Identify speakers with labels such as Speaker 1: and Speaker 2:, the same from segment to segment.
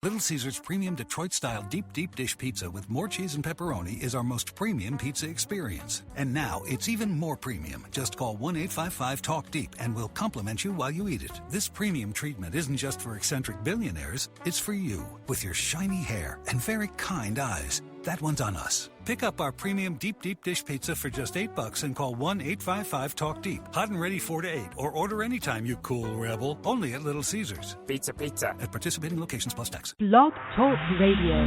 Speaker 1: Little Caesars Premium Detroit-style deep dish pizza with more cheese and pepperoni is our most premium pizza experience. And now it's even more premium. Just call 1-855-TALK-DEEP and we'll compliment you while you eat it. This premium treatment isn't just for eccentric billionaires. It's for you, with your shiny hair and very kind eyes. That one's on us. Pick up our premium deep dish pizza for just $8 and call 1-855-TALK-DEEP. Hot and ready 4 to 8, or order anytime, you cool rebel. Only at Little Caesars.
Speaker 2: Pizza.
Speaker 1: At participating locations plus tax.
Speaker 3: Blog Talk Radio.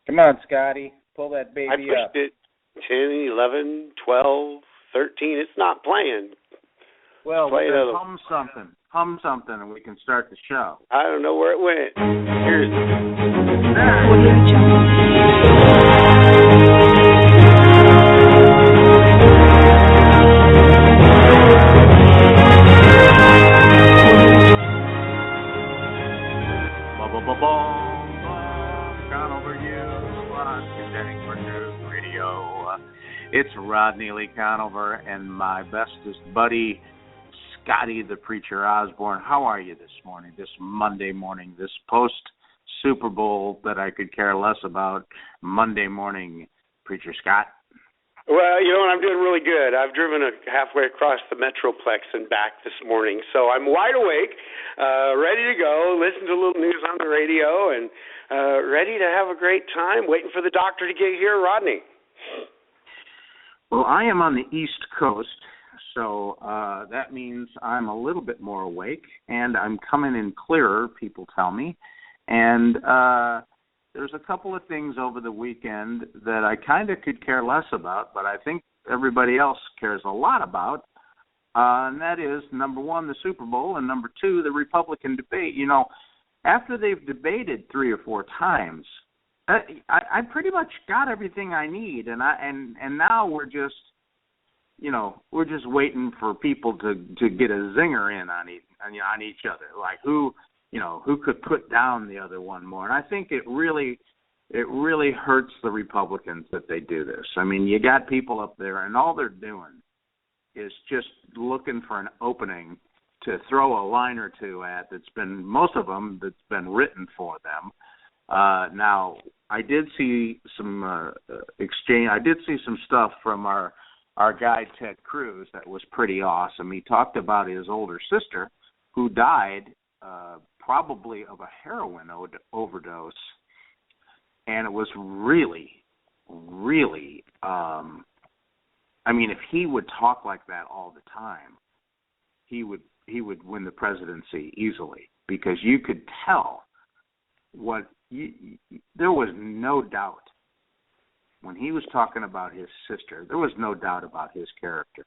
Speaker 4: Come on, Scotty. Pull that baby up.
Speaker 5: I pushed it 10, 11, 12, 13. It's not playing.
Speaker 4: Well,
Speaker 6: Hum something, and we can start the show.
Speaker 5: I don't know where it went. Here's
Speaker 6: Conover U, presenting for News Radio. It's Rodney Lee Conover and my bestest buddy, Scotty the Preacher Osborne. How are you this morning, this Monday morning, this post-Super Bowl that I could care less about Monday morning, Preacher Scott?
Speaker 5: Well, you know what, I'm doing really good. I've driven halfway across the Metroplex and back this morning, so I'm wide awake, ready to go, listen to a little news on the radio, and ready to have a great time, waiting for the doctor to get here. Rodney?
Speaker 6: Well, I am on the East Coast, so that means I'm a little bit more awake, and I'm coming in clearer, people tell me. And there's a couple of things over the weekend that I kind of could care less about, but I think everybody else cares a lot about, and that is, number one, the Super Bowl, and number two, the Republican debate. You know, after they've debated 3 or 4 times, I pretty much got everything I need, and now we're just waiting for people to get a zinger in on each other, like who could put down the other one more. And I think it really hurts the Republicans that they do this. I mean, you got people up there, and all they're doing is just looking for an opening to throw a line or two at most of them that's been written for them. Now, I did see some exchange. I did see some stuff from our guy Ted Cruz that was pretty awesome. He talked about his older sister who died probably of a heroin overdose, and it was really, really. I mean, if he would talk like that all the time, he would win the presidency easily, because you could tell there was no doubt. When he was talking about his sister, there was no doubt about his character.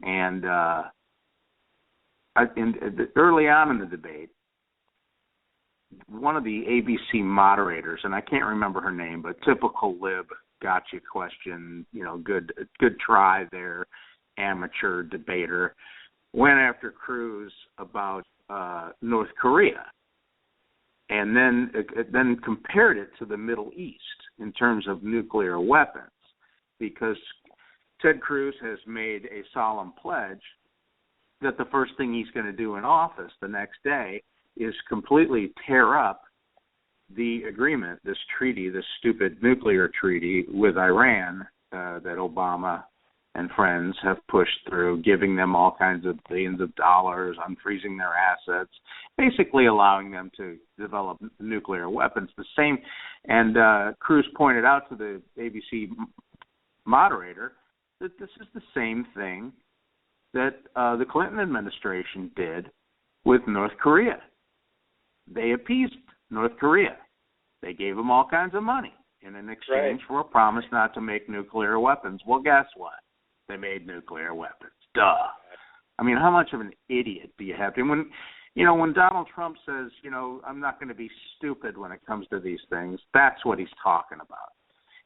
Speaker 6: And early on in the debate, one of the ABC moderators, and I can't remember her name, but typical lib gotcha question, good try there, amateur debater, went after Cruz about North Korea. And then compared it to the Middle East in terms of nuclear weapons, because Ted Cruz has made a solemn pledge that the first thing he's going to do in office the next day is completely tear up the agreement, this treaty, this stupid nuclear treaty with Iran that Obama and friends have pushed through, giving them all kinds of billions of dollars, unfreezing their assets, basically allowing them to develop nuclear weapons. The same, and Cruz pointed out to the ABC moderator that this is the same thing that the Clinton administration did with North Korea. They appeased North Korea. They gave them all kinds of money in an exchange for a promise not to make nuclear weapons. Well, guess what? They made nuclear weapons. Duh. I mean, how much of an idiot do you have to? When Donald Trump says, I'm not going to be stupid when it comes to these things, that's what he's talking about.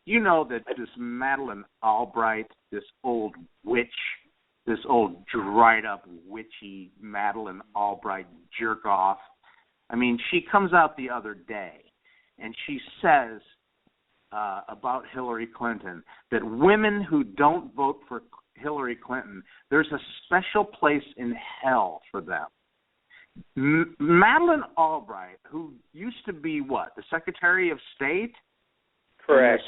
Speaker 6: You know that this Madeleine Albright, this old witch, this old dried-up, witchy Madeleine Albright jerk-off, I mean, she comes out the other day, and she says about Hillary Clinton that women who don't vote for Hillary Clinton, there's a special place in hell for them. Madeleine Albright, who used to be the Secretary of State?
Speaker 5: Correct.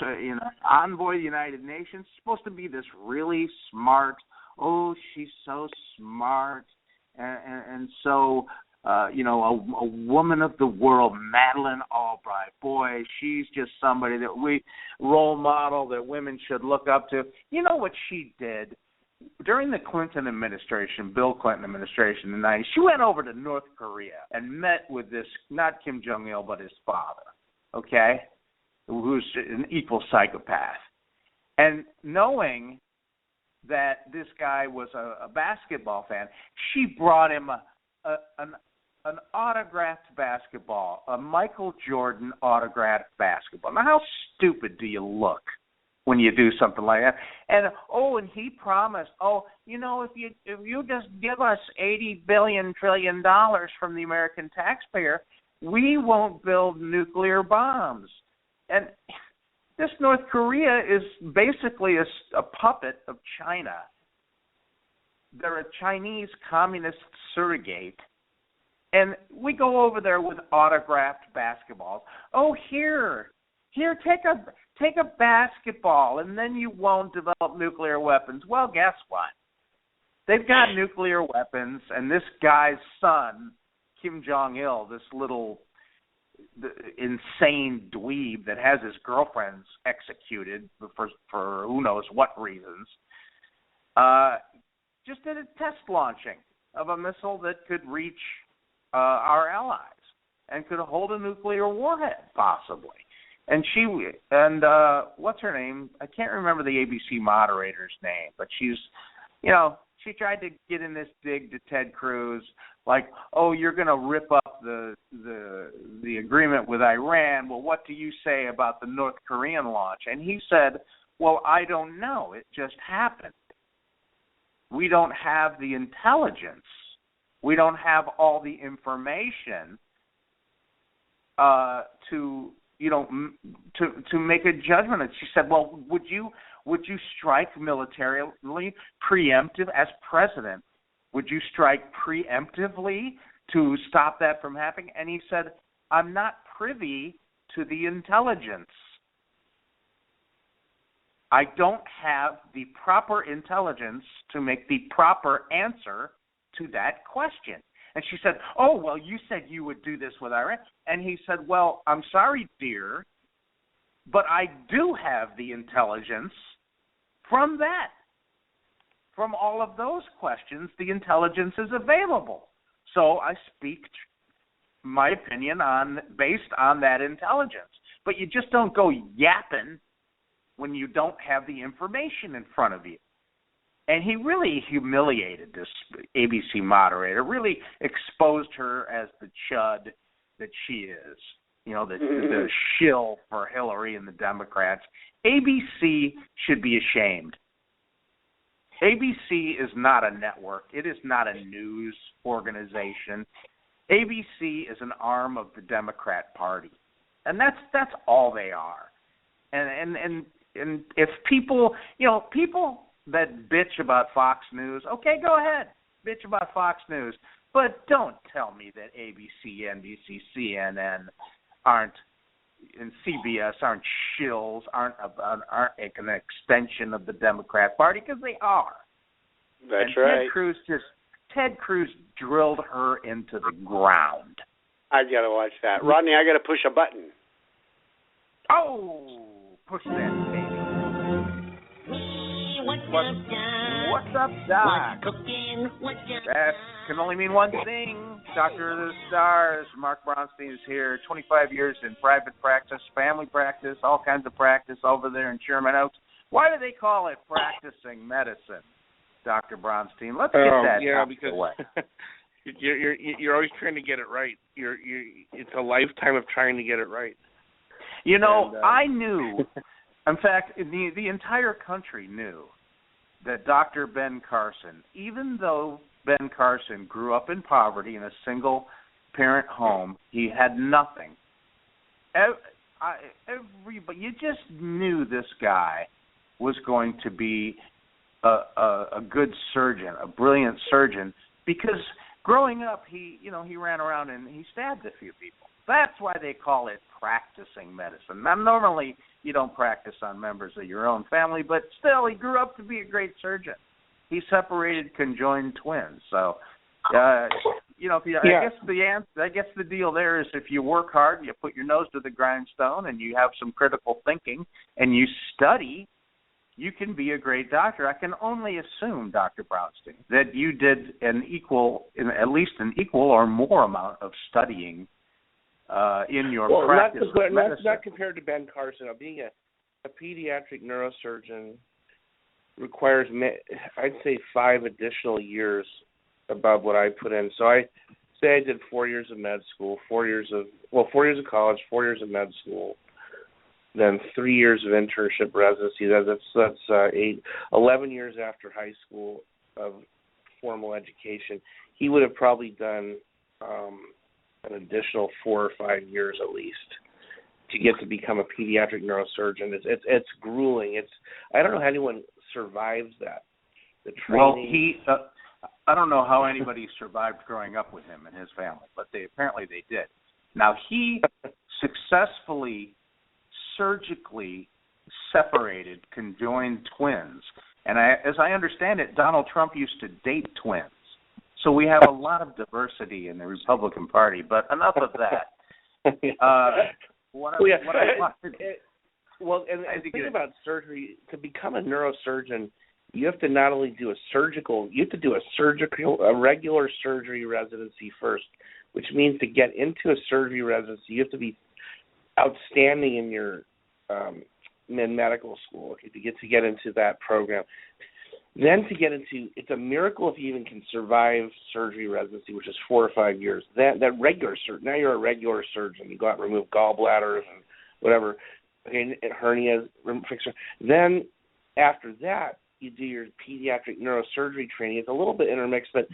Speaker 6: Envoy of the United Nations, supposed to be this really smart, she's so smart, and so, a woman of the world, Madeleine Albright. Boy, she's just somebody that we role model that women should look up to. You know what she did? During the Clinton administration, Bill Clinton administration in the 90s, she went over to North Korea and met with this, not Kim Jong-il, but his father, okay, who's an equal psychopath. And knowing that this guy was a basketball fan, she brought him an autographed basketball, a Michael Jordan autographed basketball. Now, how stupid do you look when you do something like that? And he promised, if you just give us $80 billion trillion from the American taxpayer, we won't build nuclear bombs. And this North Korea is basically a puppet of China. They're a Chinese communist surrogate. And we go over there with autographed basketballs. Here, take a basketball, and then you won't develop nuclear weapons. Well, guess what? They've got nuclear weapons, and this guy's son, Kim Jong-il, this little insane dweeb that has his girlfriends executed for who knows what reasons, just did a test launching of a missile that could reach our allies and could hold a nuclear warhead, possibly. And what's her name? I can't remember the ABC moderator's name, but she's, she tried to get in this dig to Ted Cruz, like, you're going to rip up the agreement with Iran. Well, what do you say about the North Korean launch? And he said, well, I don't know. It just happened. We don't have the intelligence. We don't have all the information to make a judgment. And she said, well, would you strike militarily preemptive as president? Would you strike preemptively to stop that from happening? And he said, I'm not privy to the intelligence. I don't have the proper intelligence to make the proper answer to that question. And she said, well, you said you would do this with Iran. And he said, well, I'm sorry, dear, but I do have the intelligence from that. From all of those questions, the intelligence is available. So I speak my opinion based on that intelligence. But you just don't go yapping when you don't have the information in front of you. And he really humiliated this ABC moderator, really exposed her as the chud that she is, the shill for Hillary and the Democrats. ABC should be ashamed. ABC is not a network. It is not a news organization. ABC is an arm of the Democrat Party, and that's all they are. And if people that bitch about Fox News, okay, go ahead, bitch about Fox News, but don't tell me that ABC, NBC, CNN and CBS aren't shills, aren't an extension of the Democrat Party, because they are.
Speaker 5: That's right.
Speaker 6: Ted Cruz drilled her into the ground.
Speaker 5: I got to watch that. Rodney, I got to push a button.
Speaker 6: Push that, baby. What's up, Doc? That can only mean one thing. Doctor of the Stars, Mark Bronstein is here. 25 years in private practice, family practice, all kinds of practice over there in Sherman Oaks. Why do they call it practicing medicine, Dr. Bronstein? Let's get that out of the way.
Speaker 2: You're always trying to get it right. It's a lifetime of trying to get it right.
Speaker 6: I knew. In fact, the entire country knew that Dr. Ben Carson, even though Ben Carson grew up in poverty in a single-parent home, he had nothing. Everybody, you just knew this guy was going to be a good surgeon, a brilliant surgeon, because growing up he ran around and he stabbed a few people. That's why they call it practicing medicine. Now, normally you don't practice on members of your own family, but still he grew up to be a great surgeon. He separated conjoined twins. So I guess the deal there is if you work hard and you put your nose to the grindstone and you have some critical thinking and you study, you can be a great doctor. I can only assume, Dr. Brownstein, that you did at least an equal or more amount of studying in your practice.
Speaker 2: Not compared to Ben Carson. Being a pediatric neurosurgeon requires, I'd say, 5 additional years above what I put in. So I say I did 4 years of med school, 4 years of college, 4 years of med school, then 3 years of internship residency. That's 11 years after high school of formal education. He would have probably done an additional 4 or 5 years at least to get to become a pediatric neurosurgeon. It's grueling. I don't know how anyone survives that. The training.
Speaker 6: Well, I don't know how anybody survived growing up with him and his family, but apparently they did. Now, he successfully surgically separated conjoined twins. And as I understand it, Donald Trump used to date twins. So we have a lot of diversity in the Republican Party, but enough of that.
Speaker 2: The thing about surgery, to become a neurosurgeon, you have to not only do a regular surgery residency first, which means to get into a surgery residency, you have to be outstanding in your in medical school to get into that program. Then to get into, it's a miracle if you even can survive surgery residency, which is 4 or 5 years. That regular surgeon, now you're a regular surgeon. You go out and remove gallbladders and whatever, and hernias, fixer. Then after that, you do your pediatric neurosurgery training. It's a little bit intermixed, but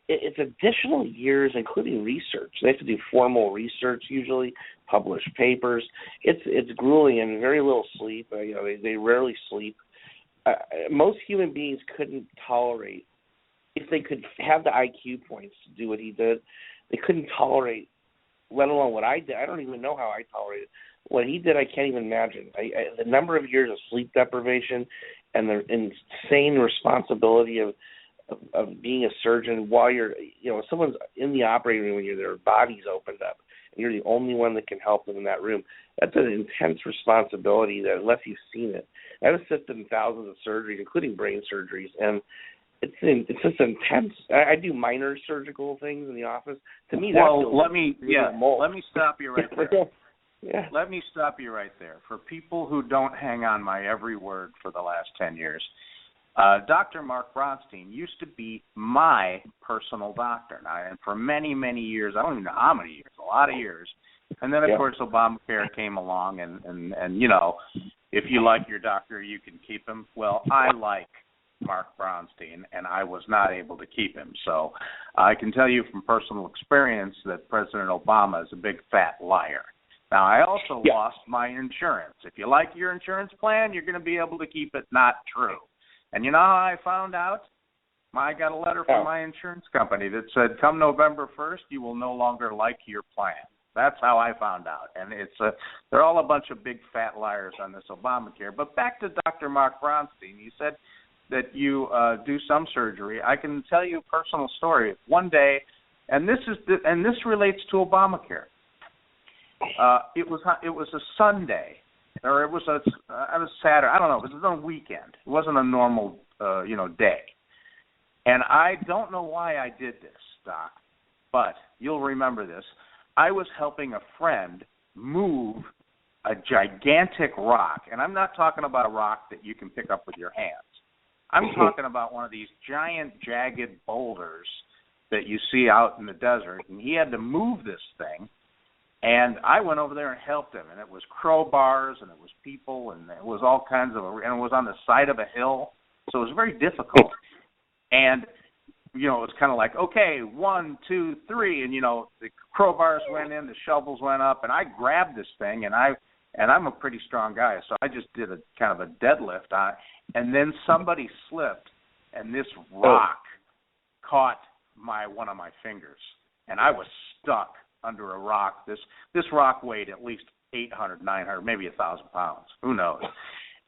Speaker 2: it's additional years, including research. They have to do formal research usually, publish papers. It's grueling and very little sleep. They rarely sleep. Most human beings couldn't tolerate, if they could have the IQ points to do what he did, they couldn't tolerate, let alone what I did. I don't even know how I tolerated. What he did, I can't even imagine. The number of years of sleep deprivation and the insane responsibility of being a surgeon while you're, someone's in the operating room when their body's opened up and you're the only one that can help them in that room. That's an intense responsibility that, unless you've seen it, I've assisted in thousands of surgeries, including brain surgeries, and it's just intense. I do minor surgical things in the office. To me,
Speaker 6: let me stop you right there.
Speaker 2: Yeah.
Speaker 6: Let me stop you right there. For people who don't hang on my every word for the last 10 years, Dr. Mark Bronstein used to be my personal doctor. Now, and for many, many years, I don't even know how many years, a lot of years. And then, of course, Obamacare came along, and if you like your doctor, you can keep him. Well, I like Mark Bronstein, and I was not able to keep him. So I can tell you from personal experience that President Obama is a big fat liar. Now, I also lost my insurance. If you like your insurance plan, you're going to be able to keep it. Not true. And you know how I found out? I got a letter from my insurance company that said, come November 1st, you will no longer like your plan. That's how I found out. And they're all a bunch of big fat liars on this Obamacare. But back to Dr. Mark Bronstein. You said that you do some surgery. I can tell you a personal story. One day, and this relates to Obamacare. It was a Sunday, or it was a Saturday. I don't know. It was on a weekend. It wasn't a normal day. And I don't know why I did this, Doc, but you'll remember this. I was helping a friend move a gigantic rock, and I'm not talking about a rock that you can pick up with your hands. I'm talking about one of these giant, jagged boulders that you see out in the desert, and he had to move this thing, and I went over there and helped him, and it was crowbars, and it was people, and it was all kinds of, and it was on the side of a hill, so it was very difficult. And it's kind of like, okay, 1, 2, 3, and the crowbars went in, the shovels went up, and I grabbed this thing, and I'm a pretty strong guy, so I just did a kind of a deadlift on it, and then somebody slipped and this rock caught one of my fingers, and I was stuck under a rock. This rock weighed at least 800, 900, maybe 1,000 pounds. Who knows?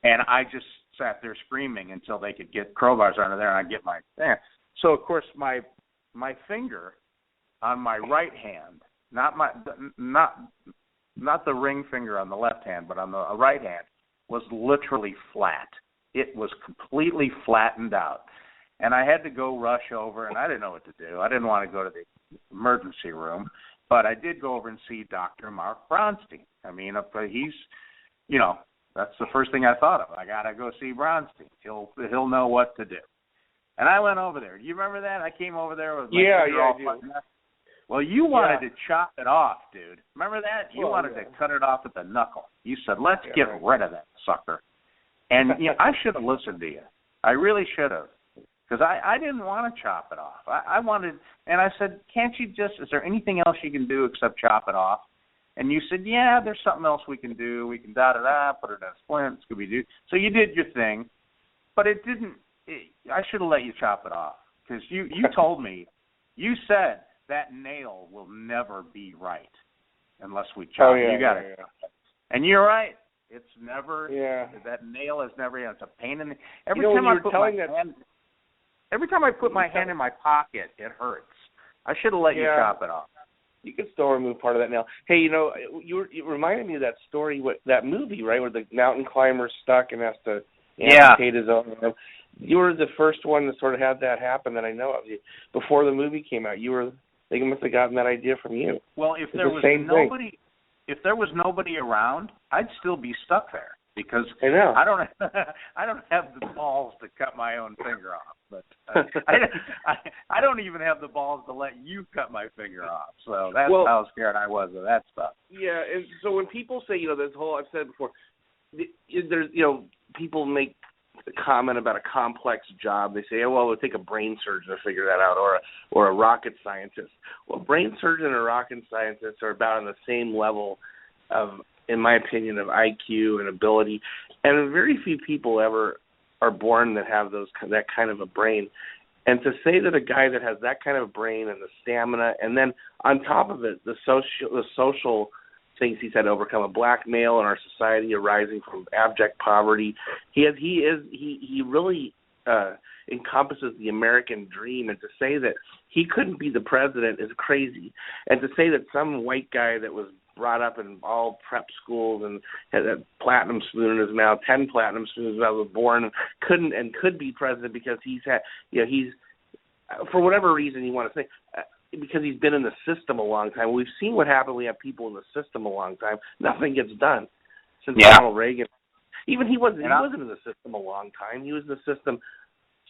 Speaker 6: And I just sat there screaming until they could get crowbars under there, and I'd get my thing. So, of course, my finger on my right hand, not the ring finger on the left hand, but on the right hand, was literally flat. It was completely flattened out. And I had to go rush over, and I didn't know what to do. I didn't want to go to the emergency room, but I did go over and see Dr. Mark Bronstein. I mean, he's, that's the first thing I thought of. I got to go see Bronstein. He'll know what to do. And I went over there. Do you remember that? I came over there with my finger all buttoned up. Well, you wanted to chop it off, dude. Remember that? You wanted to cut it off at the knuckle. You said, let's get rid of that sucker. And I should have listened to you. I really should have. Because I didn't want to chop it off. I wanted, and I said, can't you is there anything else you can do except chop it off? And you said, yeah, there's something else we can do. We can da-da-da, put it in a splint, Scooby-Doo. So you did your thing, but it didn't, I should have let you chop it off. Because you told me, you said that nail will never be right unless we chop it. You got it. And you're right. It's never, that nail is never, it's a pain in the, every time I put my hand in my pocket, it hurts. I should have let you chop it off.
Speaker 2: You could still remove part of that nail. Hey, you reminded me of that story, that movie, right, where the mountain climber's stuck and has to amputate his own arm. You were the first one to sort of have that happen that I know of. Before the movie came out, they must have gotten that idea from you.
Speaker 6: Well, if there was nobody around, I'd still be stuck there. Because I don't have the balls to cut my own finger off, but I don't even have the balls to let you cut my finger off. So that's how scared I was of that stuff.
Speaker 2: Yeah, and so when people say, this whole, I've said before, there's people make a comment about a complex job. They say, well, it'll take a brain surgeon to figure that out, or a rocket scientist. Well, brain surgeon and rocket scientist are about on the same level of, in my opinion, of IQ and ability, and very few people ever are born that have that kind of a brain. And to say that a guy that has that kind of a brain and the stamina, and then on top of it, the social things he's had to overcome, a black male in our society arising from abject poverty, he really encompasses the American dream. And to say that he couldn't be the president is crazy. And to say that some white guy that was brought up in all prep schools and had a platinum spoon in his mouth, 10 platinum spoons in his mouth, was born and could be president because he's for whatever reason you want to say, because he's been in the system a long time. We've seen what happened when we have people in the system a long time. Nothing gets done since Ronald Reagan. Even he wasn't in the system a long time. He was in the system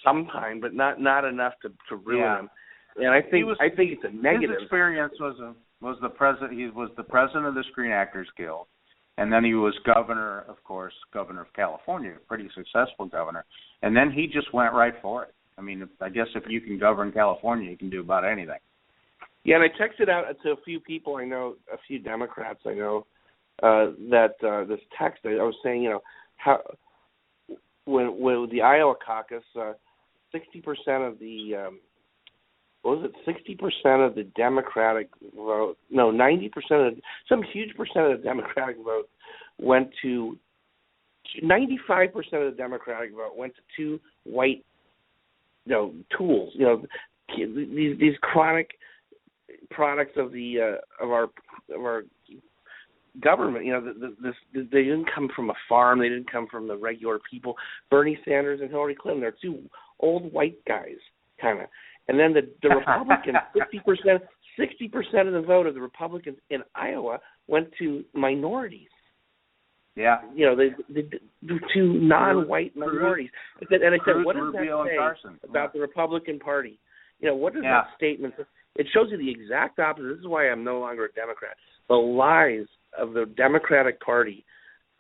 Speaker 2: sometime, but not enough to ruin him. And I think it's a negative.
Speaker 6: His experience was the president. He was the president of the Screen Actors Guild, and then he was governor of California, a pretty successful governor. And then he just went right for it. I mean, I guess if you can govern California, you can do about anything.
Speaker 2: Yeah, and I texted out to a few people I know, a few Democrats I know, that this text I was saying, how when the Iowa caucus, 60% of the 60% of the Democratic vote, 90% of some huge percent of the Democratic vote went to 95% of the Democratic vote went to two white tools, these chronic products of our government. They didn't come from a farm. They didn't come from the regular people. Bernie Sanders and Hillary Clinton, they're two old white guys, kind of. And then the Republicans, 60% of the vote of the Republicans in Iowa went to minorities.
Speaker 6: Yeah.
Speaker 2: They two non-white minorities. And I said, what does that say about the Republican Party? What does that statement say? It shows you the exact opposite. This is why I'm no longer a Democrat. The lies of the Democratic Party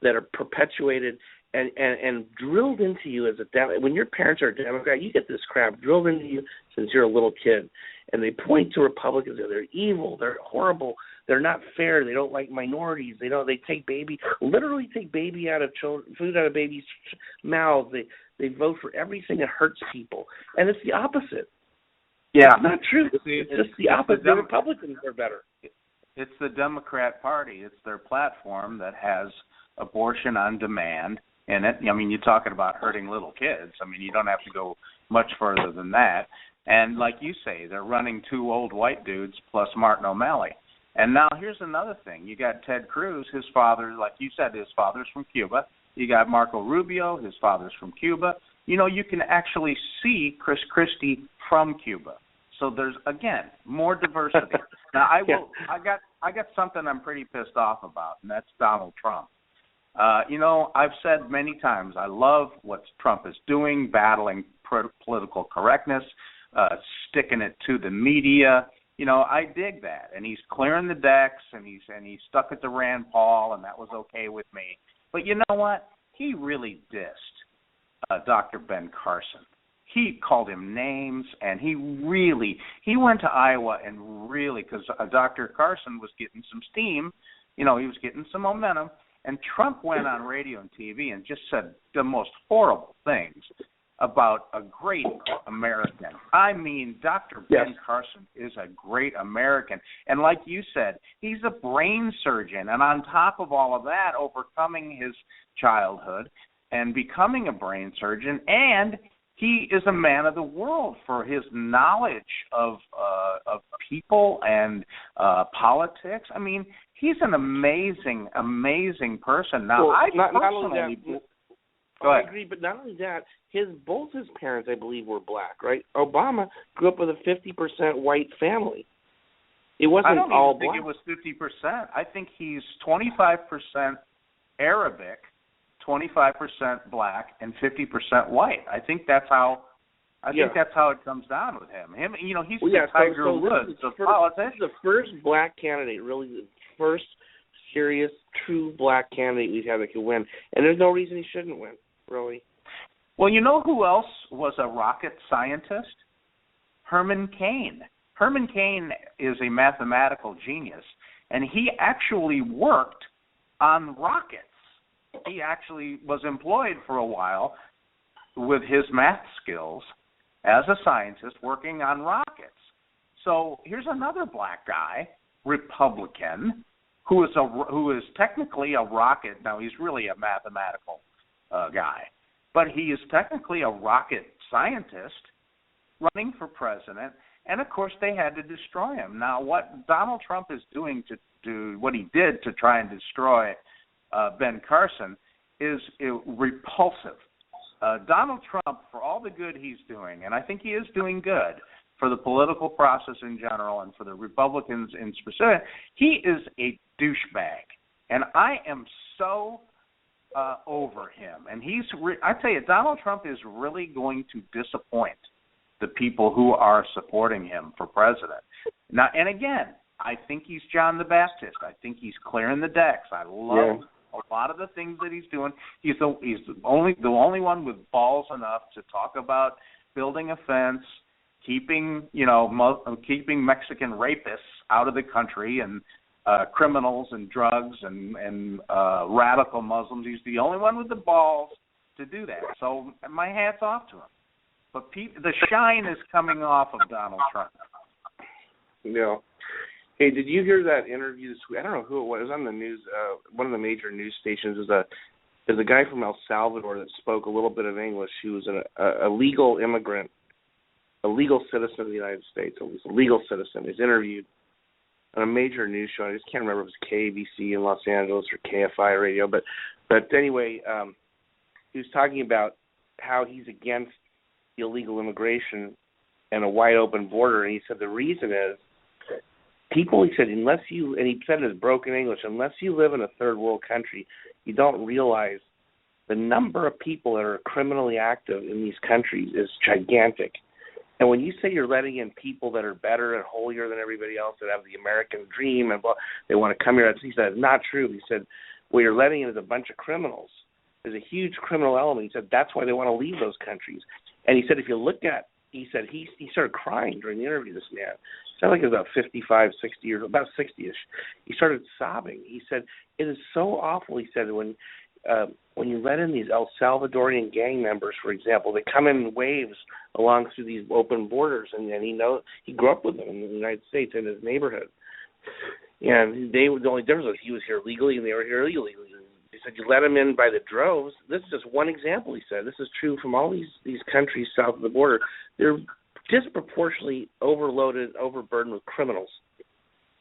Speaker 2: that are perpetuated and drilled into you as when your parents are a Democrat, you get this crap drilled into you since you're a little kid. and they point to Republicans and they're evil, they're horrible, they're not fair, they don't like minorities, they literally take baby out of children, food out of babies' mouths. They vote for everything that hurts people, and it's the opposite.
Speaker 6: Yeah,
Speaker 2: it's not true. It's just the opposite. The Republicans are better.
Speaker 6: It's the Democrat Party. It's their platform that has abortion on demand in it. I mean, you're talking about hurting little kids. I mean, you don't have to go much further than that. And like you say, they're running two old white dudes plus Martin O'Malley. And now here's another thing. You got Ted Cruz, his father, like you said, his father's from Cuba. You got Marco Rubio, his father's from Cuba. You know, you can actually see Chris Christie from Cuba. So there's, again, more diversity. Now, I got something I'm pretty pissed off about, and that's Donald Trump. You know, I've said many times I love what Trump is doing, battling political correctness, sticking it to the media. You know, I dig that, and he's clearing the decks, and he's stuck it to Rand Paul, and that was okay with me. But you know what? He really dissed Dr. Ben Carson. He called him names, and he went to Iowa and really, because Dr. Carson was getting some steam, you know, he was getting some momentum, and Trump went on radio and TV and just said the most horrible things about a great American. I mean, Dr. Ben Carson is a great American. And like you said, he's a brain surgeon. And on top of all of that, overcoming his childhood and becoming a brain surgeon, and he is a man of the world for his knowledge of people and politics. I mean, he's an amazing, amazing person. Now,
Speaker 2: I agree, but not only that, both his parents, I believe, were black, right? Obama grew up with a 50% white family. It wasn't all black.
Speaker 6: I don't think it was 50%. I think he's 25% Arabic, 25% black, and 50% white. I think that's how. I think that's how it comes down with him. You know, he's the Tiger Woods of politics.
Speaker 2: This is the first black candidate, really, the first serious, true black candidate we've had that could win, and there's no reason he shouldn't win, really.
Speaker 6: Well, you know who else was a rocket scientist? Herman Cain. Herman Cain is a mathematical genius, and he actually worked on rockets. He actually was employed for a while with his math skills as a scientist working on rockets. So here's another black guy, Republican, who is technically a rocket. Now, he's really a mathematical guy, but he is technically a rocket scientist running for president, and, of course, they had to destroy him. Now, what Donald Trump is doing to what he did to try and destroy Ben Carson is repulsive. Donald Trump, for all the good he's doing, and I think he is doing good for the political process in general and for the Republicans in specific, he is a douchebag. And I am so over him. And I tell you, Donald Trump is really going to disappoint the people who are supporting him for president. Now, and again, I think he's John the Baptist. I think he's clearing the decks. I love a lot of the things that he's doing. He's the only one with balls enough to talk about building a fence, keeping Mexican rapists out of the country, and criminals and drugs and radical Muslims. He's the only one with the balls to do that. So my hat's off to him. But the shine is coming off of Donald Trump.
Speaker 2: Yeah. Hey, did you hear that interview this week? I don't know who it was. It was on the news. One of the major news stations. There's a guy from El Salvador that spoke a little bit of English. He was a legal immigrant, a legal citizen of the United States. He was a legal citizen. He's interviewed on a major news show. I just can't remember if it was KBC in Los Angeles or KFI radio. But anyway, he was talking about how he's against illegal immigration and a wide open border. And he said the reason is people, he said, and he said it in broken English, unless you live in a third world country, you don't realize the number of people that are criminally active in these countries is gigantic. And when you say you're letting in people that are better and holier than everybody else, that have the American dream and they want to come here, he said, it's not true. He said, what you're letting in is a bunch of criminals. There's a huge criminal element. He said, that's why they want to leave those countries. And he said, if you look at he said he started crying during the interview, this man. He sounded like he was about 55, 60 years, about 60-ish. He started sobbing. He said, it is so awful, he said, when you let in these El Salvadorian gang members, for example, they come in waves along through these open borders, and he grew up with them in the United States in his neighborhood. And the only difference was he was here legally and they were here illegally. He said you let them in by the droves. This is just one example, he said. This is true from all these countries south of the border. They're disproportionately overloaded, overburdened with criminals.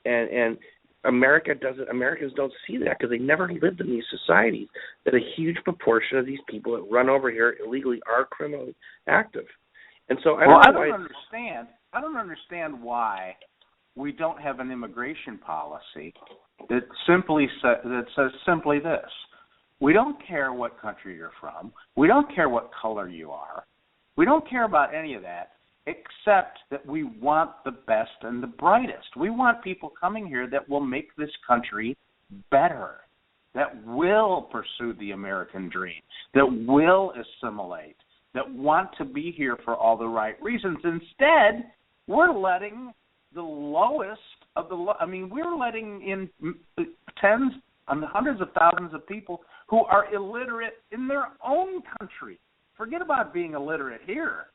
Speaker 2: And Americans don't see that because they never lived in these societies, that a huge proportion of these people that run over here illegally are criminally active. And so I don't understand why we don't have an immigration policy that says simply this: we don't care what country you're from, we don't care what color you are, we don't care about any of that, except that we want the best and the brightest. We want people coming here that will make this country better, that will pursue the American dream, that will assimilate, that want to be here for all the right reasons. Instead, we're letting the lowest of the we're letting in tens and hundreds of thousands of people who are illiterate in their own country. Forget about being illiterate here.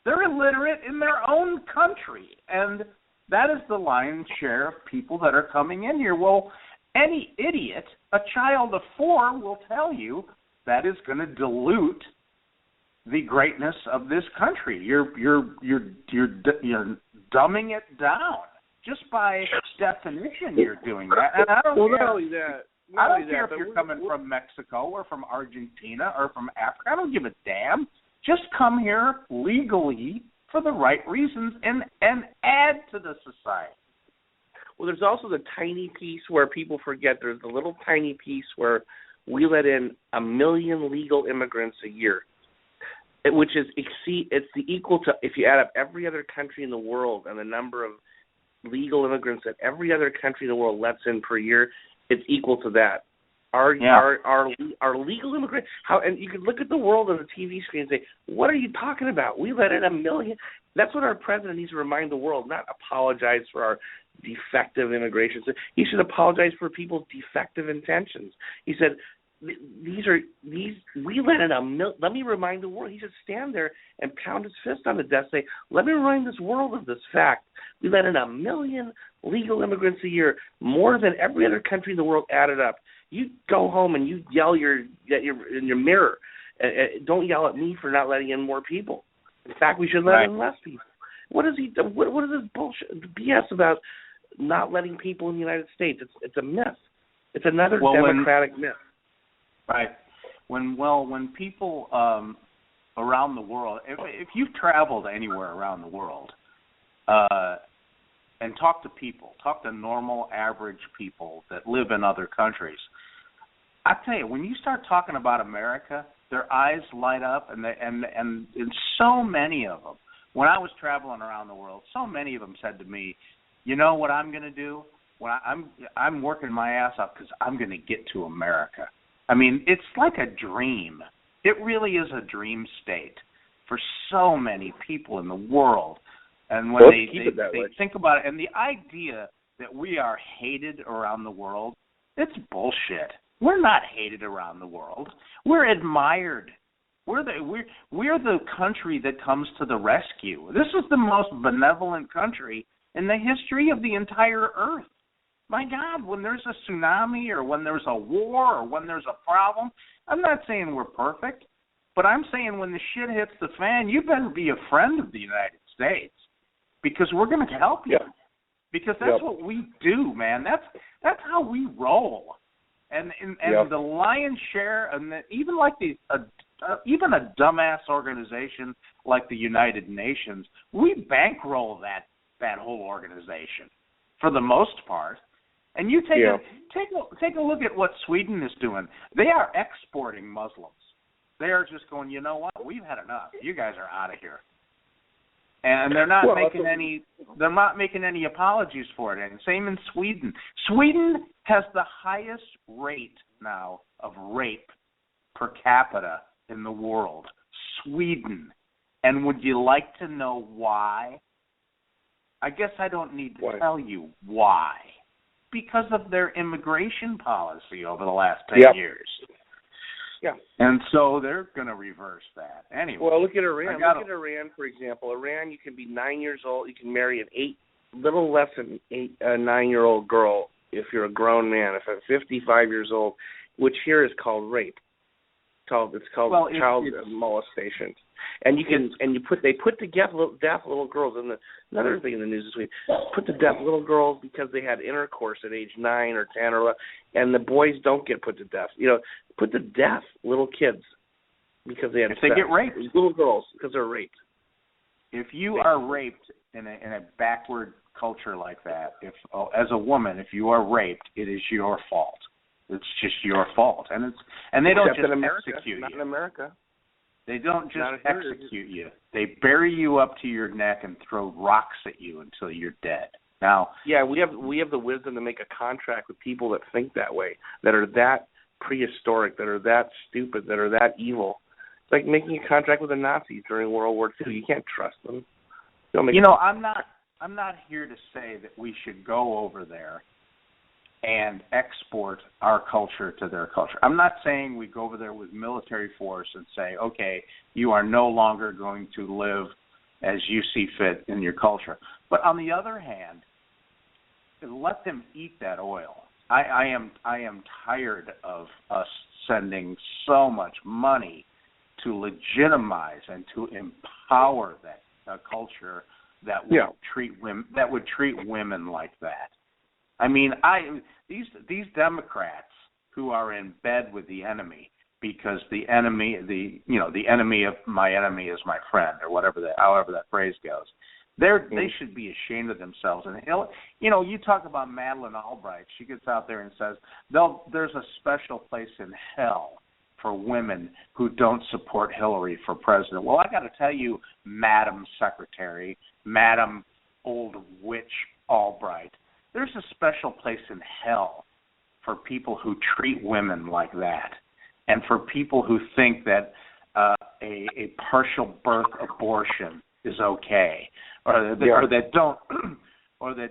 Speaker 2: They're illiterate in their own country, and that is the lion's share of people that are coming in here. Well, any idiot, a child of 4, will tell you that is going to dilute the greatness of this country. You're dumbing it down. Just by definition, you're doing that. And I don't care if you're coming from Mexico or from Argentina or from Africa. I don't give a damn. Just come here legally for the right reasons and add to the society. Well, there's also the tiny piece where people forget. There's the little tiny piece where we let in 1 million legal immigrants a year, which is it's the equal to, if you add up every other country in the world and the number of legal immigrants that every other country in the world lets in per year, it's equal to that. Our legal immigrants, and you can look at the world on the TV screen and say, what are you talking about? We let in 1 million. That's what our president needs to remind the world, not apologize for our defective immigration. He should apologize for people's defective intentions. He said, we let in 1 million. Let me remind the world. He should stand there and pound his fist on the desk, say, let me remind this world of this fact. We let in 1 million legal immigrants a year, more than every other country in the world added up. You go home and you yell in your mirror. Don't yell at me for not letting in more people. In fact, we should let in less people. What is this bullshit BS about not letting people in the United States? It's a myth. It's another democratic myth.
Speaker 6: Right. When people around the world, if you've traveled anywhere around the world, and talk to normal, average people that live in other countries, I tell you, when you start talking about America, their eyes light up, and so many of them, when I was traveling around the world, so many of them said to me, you know what I'm going to do? When I'm working my ass off because I'm going to get to America. I mean, it's like a dream. It really is a dream state for so many people in the world. And when they think about it, and the idea that we are hated around the world, it's bullshit. We're not hated around the world. We're admired. We're the country that comes to the rescue. This is the most benevolent country in the history of the entire earth. My God, when there's a tsunami or when there's a war or when there's a problem, I'm not saying we're perfect, but I'm saying when the shit hits the fan, you better be a friend of the United States because we're going to help you. Because that's what we do, man. That's how we roll. And the lion's share, and even like even a dumbass organization like the United Nations, we bankroll that whole organization for the most part. And you take a look at what Sweden is doing. They are exporting Muslims. They are just going, you know what? We've had enough. You guys are out of here. And they're not making any apologies for it. And same in Sweden. Sweden has the highest rate now of rape per capita in the world. Sweden. And would you like to know why? I guess I don't need to tell you why. Because of their immigration policy over the last 10 years.
Speaker 2: Yeah.
Speaker 6: And so they're going to reverse that. Anyway.
Speaker 2: Well, look at Iran. Look at Iran, for example. Iran, you can be 9 years old. You can marry little less than a 9-year-old girl if you're a grown man. If I'm 55 years old, which here is called rape. It's called child molestation. And they put to death little girls. And another thing in the news this week, put to death little girls because they had intercourse at age 9 or 10 or 11, and the boys don't get put to death. Put to death little kids because they had sex.
Speaker 6: They get raped.
Speaker 2: Little girls because they're raped.
Speaker 6: If you are raped in a backward culture like that, as a woman, if you are raped, it is your fault. It's just your fault, and they don't just execute you.
Speaker 2: Not in America.
Speaker 6: They don't just execute you. They bury you up to your neck and throw rocks at you until you're dead. Now,
Speaker 2: yeah, we have the wisdom to make a contract with people that think that way, that are that prehistoric, that are that stupid, that are that evil. It's like making a contract with the Nazis during World War II. You can't trust them.
Speaker 6: I'm not here to say that we should go over there and export our culture to their culture. I'm not saying we go over there with military force and say, okay, you are no longer going to live as you see fit in your culture. But on the other hand, let them eat that oil. I am tired of us sending so much money to legitimize and to empower that culture that would treat women like that. I mean, these Democrats who are in bed with the enemy because the enemy of my enemy is my friend, or however that phrase goes. They should be ashamed of themselves. And you talk about Madeleine Albright. She gets out there and says there's a special place in hell for women who don't support Hillary for president. Well, I got to tell you, Madam Secretary, Madam Old Witch Albright, there's a special place in hell for people who treat women like that, and for people who think that a partial birth abortion is okay, or that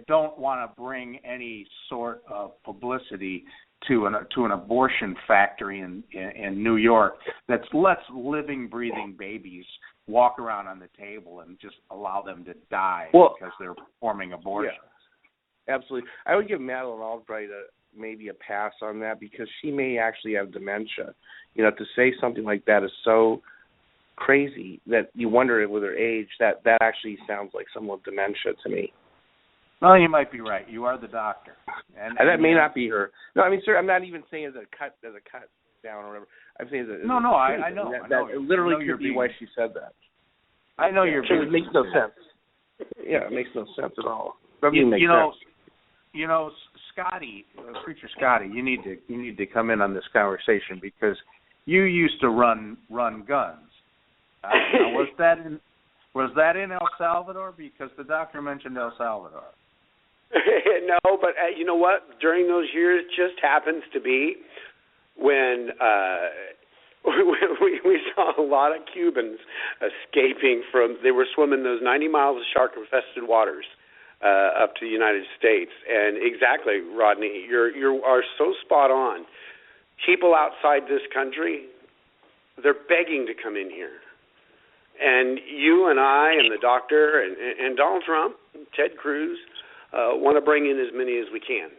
Speaker 6: don't want to bring any sort of publicity to an abortion factory in New York that lets living, breathing babies walk around on the table and just allow them to die because they're performing abortions.
Speaker 2: Yeah, absolutely. I would give Madeleine Albright maybe a pass on that because she may actually have dementia. To say something like that is so crazy that you wonder with her age that actually sounds like someone with dementia to me.
Speaker 6: Well, you might be right. You are the doctor, and
Speaker 2: that may not be her. No, I mean, sir, I'm not even saying as a cut down or whatever. I'm saying I know. That it literally could be why she said that.
Speaker 6: I know you're.
Speaker 2: It makes no sense. Yeah, it makes no sense at all. Doesn't make sense.
Speaker 6: Scotty, Preacher Scotty, you need to come in on this conversation because you used to run guns. Was that in El Salvador? Because the doctor mentioned El Salvador.
Speaker 5: No, but you know what? During those years, just happens to be when we saw a lot of Cubans escaping from. They were swimming those 90 miles of shark-infested waters up to the United States. And exactly, Rodney, you are so spot on. People outside this country, they're begging to come in here. And you and I and the doctor and Donald Trump, Ted Cruz, want to bring in as many as we can.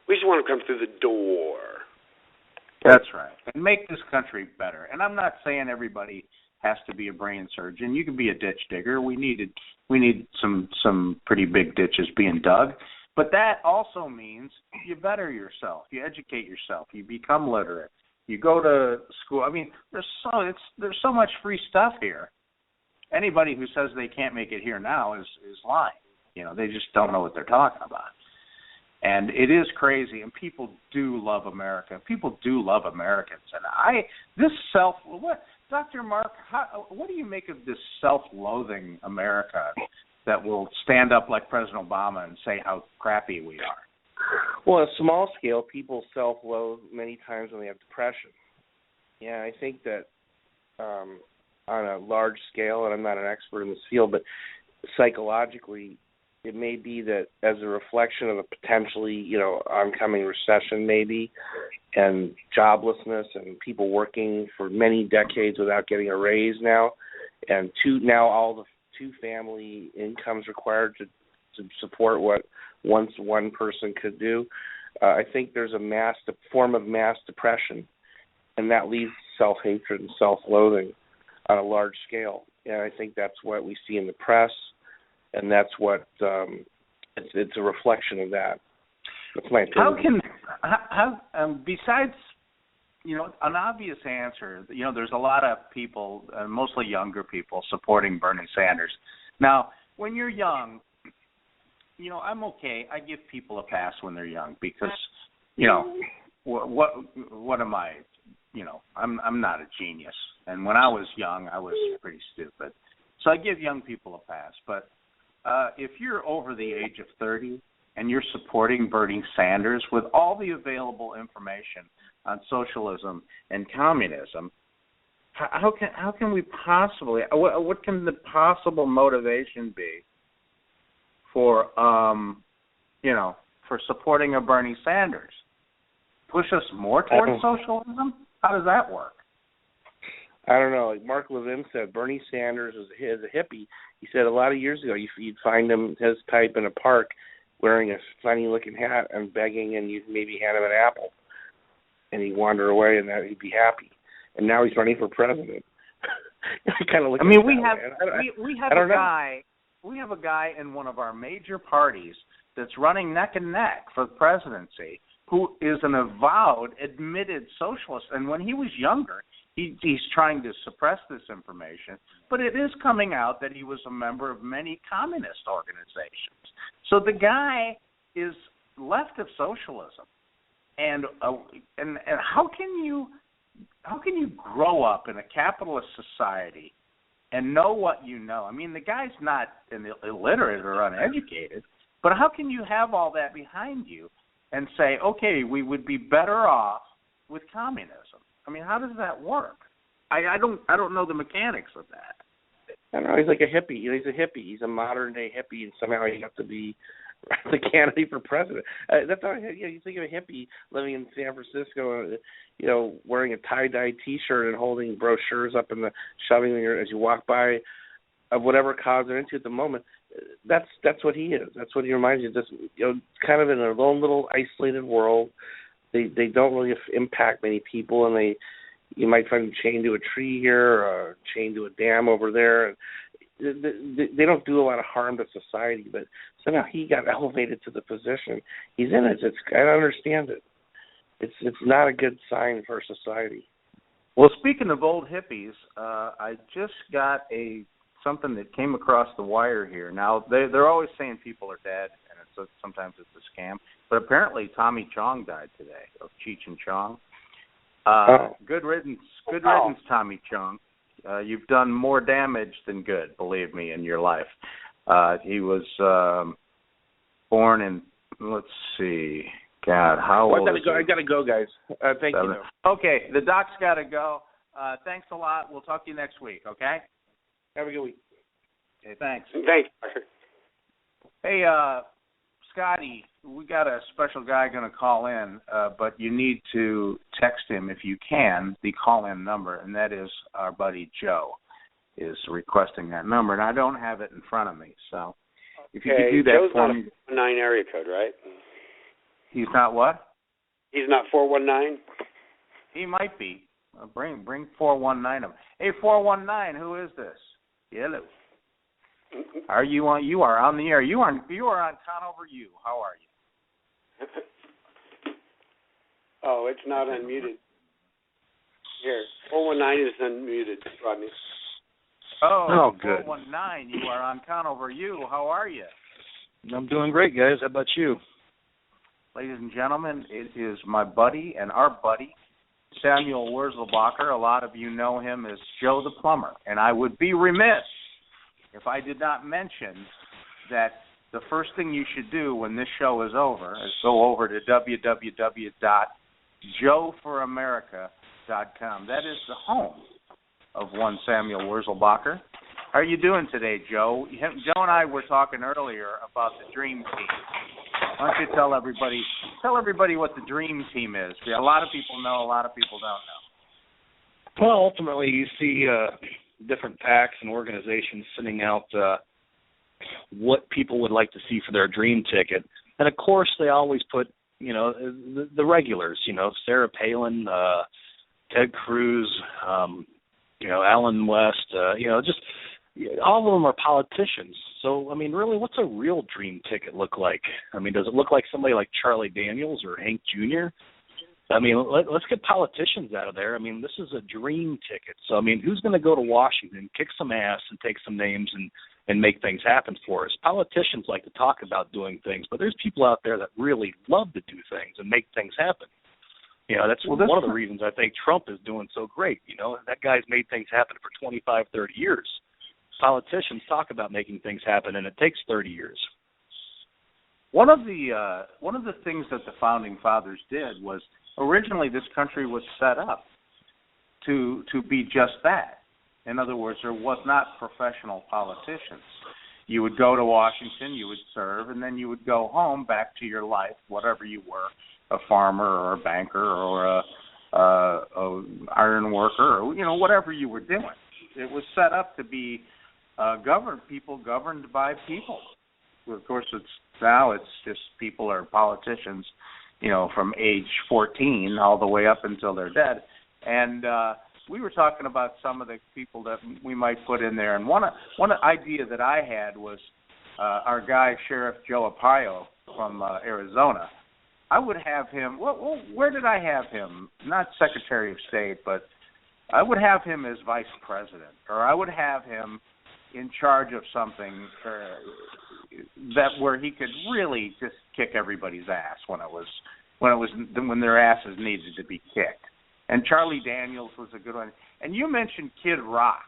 Speaker 5: We just want to come through the door.
Speaker 6: That's right. And make this country better. And I'm not saying everybody has to be a brain surgeon. You can be a ditch digger. We need some pretty big ditches being dug. But that also means you better yourself. You educate yourself. You become literate. You go to school. I mean, there's so much free stuff here. Anybody who says they can't make it here now is lying. They just don't know what they're talking about. And it is crazy, and people do love America. People do love Americans. And Dr. Mark, what do you make of this self-loathing America that will stand up like President Obama and say how crappy we are?
Speaker 2: Well, on a small scale, people self-loathe many times when they have depression. Yeah, I think that on a large scale, and I'm not an expert in this field, but psychologically, it may be that as a reflection of a potentially, oncoming recession maybe, and joblessness and people working for many decades without getting a raise now, and all the two-family incomes required to support what once one person could do. I think there's a form of mass depression, and that leads to self-hatred and self-loathing on a large scale. And I think that's what we see in the press, and that's what it's a reflection of that. That's my opinion.
Speaker 6: Besides, an obvious answer, there's a lot of people, mostly younger people, supporting Bernie Sanders. Now, when you're young, I'm okay. I give people a pass when they're young because, what am I? I'm not a genius. And when I was young, I was pretty stupid. So I give young people a pass. But if you're over the age of 30 and you're supporting Bernie Sanders with all the available information on socialism and communism, how can we possibly? What can the possible motivation be for for supporting a Bernie Sanders? Push us more towards socialism? How does that work?
Speaker 2: I don't know. Like Mark Levin said, Bernie Sanders is a hippie. He said a lot of years ago you'd find him his type in a park wearing a funny-looking hat and begging, and you'd maybe hand him an apple, and he'd wander away, and that he'd be happy. And now he's running for president. I kind of look. We have a guy in one of our major parties that's running neck and neck for the presidency who is an avowed, admitted socialist. And when he was younger, he's trying to suppress this information, but it is coming out that he was a member of many communist organizations. So the guy is left of socialism. And how can you grow up in a capitalist society and know what you know? I mean, the guy's not illiterate or uneducated, but how can you have all that behind you and say, okay, we would be better off with communism? I mean, how does that work? I don't know the mechanics of that. I don't know. He's like a hippie. He's a hippie. He's a modern day hippie, and somehow he has to be the candidate for president. That's how. You think of a hippie living in San Francisco, wearing a tie-dye T-shirt and holding brochures up shoving them as you walk by, of whatever cause they're into at the moment. That's what he is. That's what he reminds you of. Just kind of in a lone little isolated world. They don't really impact many people, and you might find them chained to a tree here or chained to a dam over there. They don't do a lot of harm to society, but somehow he got elevated to the position. He's in it. I don't understand it. It's not a good sign for society.
Speaker 6: Well, speaking of old hippies, I just got something that came across the wire here. Now, they're always saying people are dead, and sometimes it's a scam. But apparently Tommy Chong died today, of Cheech and Chong. Good riddance, Tommy Chong. You've done more damage than good, believe me, in your life. He was born in, let's see, God, how old is he?
Speaker 2: I got to go, guys. Thank you.
Speaker 6: Okay, the doc's got to go. Thanks a lot. We'll talk to you next week, okay?
Speaker 2: Have a good week.
Speaker 6: Okay, thanks.
Speaker 5: Thanks, Doctor.
Speaker 6: Hey, Scotty, we got a special guy going to call in, but you need to text him, if you can, the call-in number, and that is our buddy Joe is requesting that number, and I don't have it in front of me. So if you could do that
Speaker 5: Joe's
Speaker 6: for
Speaker 5: me.
Speaker 6: me.
Speaker 5: Joe's not a 419 area code, right?
Speaker 6: He's not what?
Speaker 5: He's not 419?
Speaker 6: He might be. Bring 419 him. Hey, 419, who is this? Hello. Are you on? You are on the air. You are on Conover U. How are you?
Speaker 5: Oh, it's not unmuted. Here, 419 is unmuted, Rodney.
Speaker 6: Oh,
Speaker 7: good.
Speaker 6: 419, you are on Conover U. How are you?
Speaker 7: I'm doing great, guys. How about you?
Speaker 6: Ladies and gentlemen, it is my buddy and our buddy, Samuel Wurzelbacher. A lot of you know him as Joe the Plumber, and I would be remiss if I did not mention that the first thing you should do when this show is over is go over to www.joeforamerica.com. That is the home of one Samuel Wurzelbacher. How are you doing today, Joe? Joe and I were talking earlier about the Dream Team. Why don't you tell everybody what the Dream Team is? A lot of people know, a lot of people don't know.
Speaker 7: Well, ultimately, you see different PACs and organizations sending out what people would like to see for their dream ticket. And, of course, they always put, the regulars, Sarah Palin, Ted Cruz, Alan West, just all of them are politicians. So, I mean, really, what's a real dream ticket look like? I mean, does it look like somebody like Charlie Daniels or Hank Jr.? I mean, let's get politicians out of there. I mean, this is a dream ticket. So, I mean, who's going to go to Washington, kick some ass, and take some names and make things happen for us? Politicians like to talk about doing things, but there's people out there that really love to do things and make things happen. That's one of the reasons I think Trump is doing so great. That guy's made things happen for 25, 30 years. Politicians talk about making things happen, and it takes 30 years.
Speaker 6: One of the things that the founding fathers did was originally this country was set up to be just that. In other words, there was not professional politicians. You would go to Washington, you would serve, and then you would go home back to your life, whatever you were, a farmer or a banker or a iron worker or whatever you were doing. It was set up to be people governed by people. Of course, it's just people are politicians, from age 14 all the way up until they're dead. And we were talking about some of the people that we might put in there. And one idea that I had was our guy, Sheriff Joe Arpaio from Arizona. I would have him, where did I have him? Not Secretary of State, but I would have him as Vice President, or I would have him in charge of something where he could really just kick everybody's ass when their asses needed to be kicked. And Charlie Daniels was a good one. And you mentioned Kid Rock.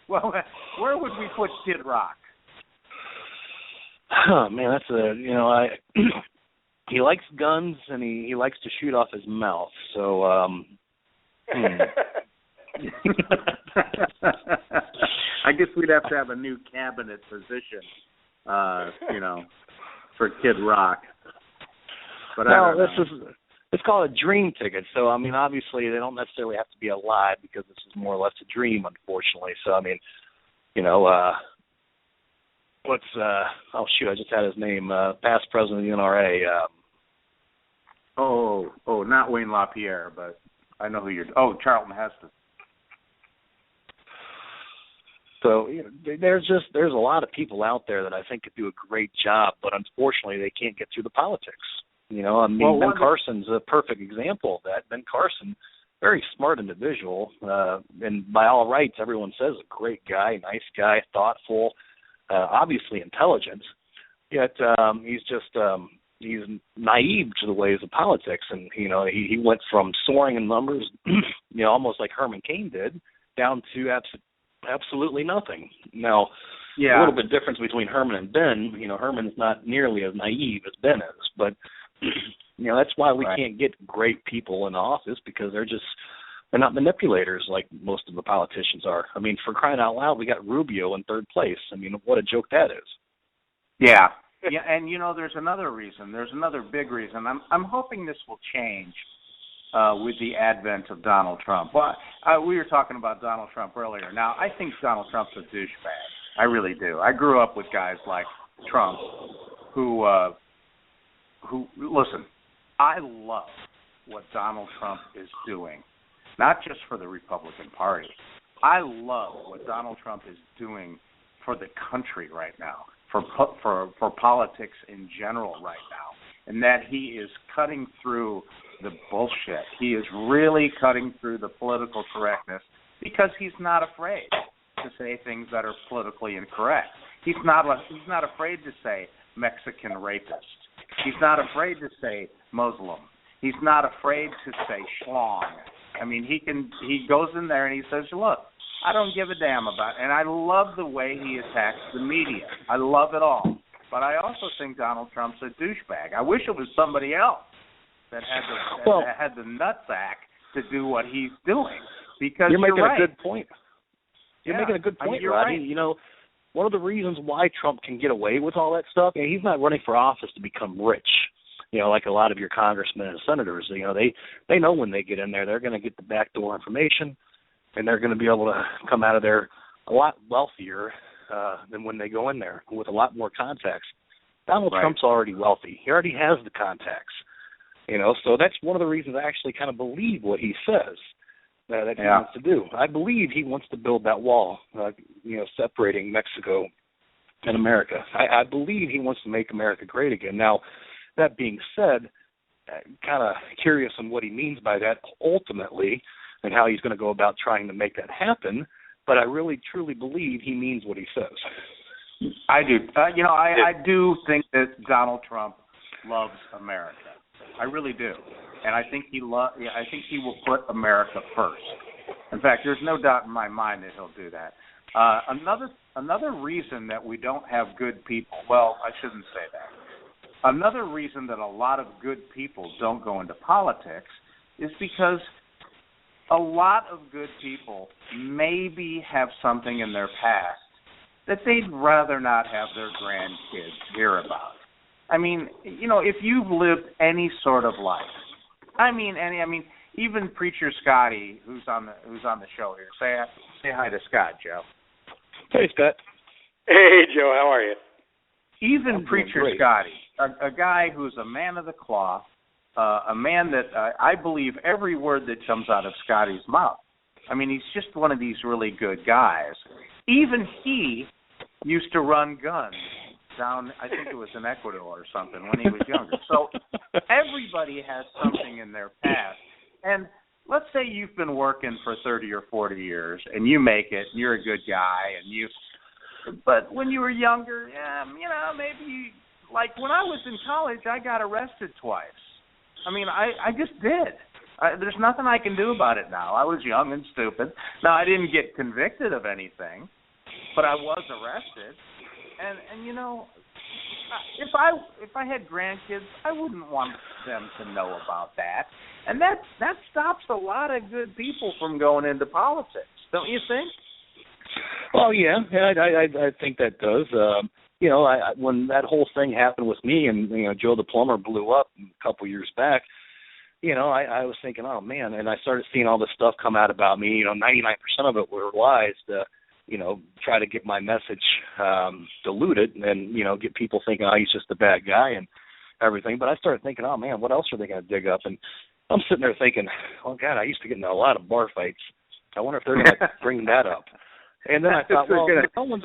Speaker 6: Well, where would we put Kid Rock?
Speaker 7: Oh man, that's he likes guns and he likes to shoot off his mouth. So
Speaker 6: I guess we'd have to have a new cabinet position, for Kid Rock. But it's called a dream ticket. So, I mean, obviously they don't necessarily have to be alive because this is more or less a dream, unfortunately. So, I mean, I just had his name, past president of the NRA. Not Wayne LaPierre, but I know who Charlton Heston.
Speaker 7: So there's a lot of people out there that I think could do a great job, but unfortunately they can't get through the politics. Ben Carson's a perfect example of that. Ben Carson, very smart individual, and by all rights, everyone says a great guy, nice guy, thoughtful, obviously intelligent. Yet he's naive to the ways of politics, and he went from soaring in numbers, almost like Herman Cain did, down to absolutely nothing. Now, a little bit difference between Herman and Ben. Herman's not nearly as naive as Ben is, but that's why we can't get great people in office, because they're not manipulators like most of the politicians are. I mean, for crying out loud, we got Rubio in third place. I mean, what a joke that is.
Speaker 6: Yeah, and there's another reason. There's another big reason. I'm hoping this will change with the advent of Donald Trump. Well, we were talking about Donald Trump earlier. Now, I think Donald Trump's a douchebag. I really do. I grew up with guys like Trump who listen, I love what Donald Trump is doing, not just for the Republican Party. I love what Donald Trump is doing for the country right now, for politics in general right now, and that he is cutting through the bullshit. He is really cutting through the political correctness because he's not afraid to say things that are politically incorrect. He's not afraid to say Mexican rapist. He's not afraid to say Muslim. He's not afraid to say schlong. I mean, he goes in there and he says, look, I don't give a damn about it. And I love the way he attacks the media. I love it all. But I also think Donald Trump's a douchebag. I wish it was somebody else that had the nutsack to do what he's doing. Because
Speaker 7: you're making
Speaker 6: right.
Speaker 7: a good point. You're making a good point,
Speaker 6: you're
Speaker 7: Rodney.
Speaker 6: right.
Speaker 7: You know, one of the reasons why Trump can get away with all that stuff, and he's not running for office to become rich. You know, like a lot of your congressmen and senators, you know, they know when they get in there, they're going to get the backdoor information, and they're going to be able to come out of there a lot wealthier than when they go in there with a lot more contacts. Donald Trump's already wealthy. He already has the contacts. You know, so that's one of the reasons I actually kind of believe what he says that he wants to do. I believe he wants to build that wall, you know, separating Mexico and America. I believe he wants to make America great again. Now, that being said, kind of curious on what he means by that ultimately and how he's going to go about trying to make that happen, but I really, truly believe he means what he says.
Speaker 6: I do. You know, I do think that Donald Trump loves America. I really do, and I think I think he will put America first. In fact, there's no doubt in my mind that he'll do that. Another reason that we don't have good people. Well, I shouldn't say that. Another reason that a lot of good people don't go into politics is because a lot of good people maybe have something in their past that they'd rather not have their grandkids hear about. I mean, you know, if you've lived any sort of life, even Preacher Scotty, who's on the show here, say hi to Scott, Joe.
Speaker 7: Hey, Scott.
Speaker 5: Hey, Joe. How are you?
Speaker 6: Even Preacher Scotty, a guy who's a man of the cloth, a man that I believe every word that comes out of Scotty's mouth. I mean, he's just one of these really good guys. Even he used to run guns down, I think it was in Ecuador or something, when he was younger. So everybody has something in their past. And let's say you've been working for 30 or 40 years, and you make it, and you're a good guy, but when you were younger, you know, maybe, like when I was in college, I got arrested twice. I mean, I just did. There's nothing I can do about it now. I was young and stupid. Now, I didn't get convicted of anything, but I was arrested. And you know, if I had grandkids, I wouldn't want them to know about that. And that stops a lot of good people from going into politics, don't you think?
Speaker 7: Well, yeah, I think that does. You know, when that whole thing happened with me and, you know, Joe the plumber blew up a couple years back, you know, I was thinking, oh, man, and I started seeing all this stuff come out about me. You know, 99% of it were lies to, you know, try to get my message diluted and, you know, get people thinking, oh, he's just a bad guy and everything. But I started thinking, oh, man, what else are they going to dig up? And I'm sitting there thinking, oh, God, I used to get in a lot of bar fights. I wonder if they're going to bring that up. And then I thought, well, no one's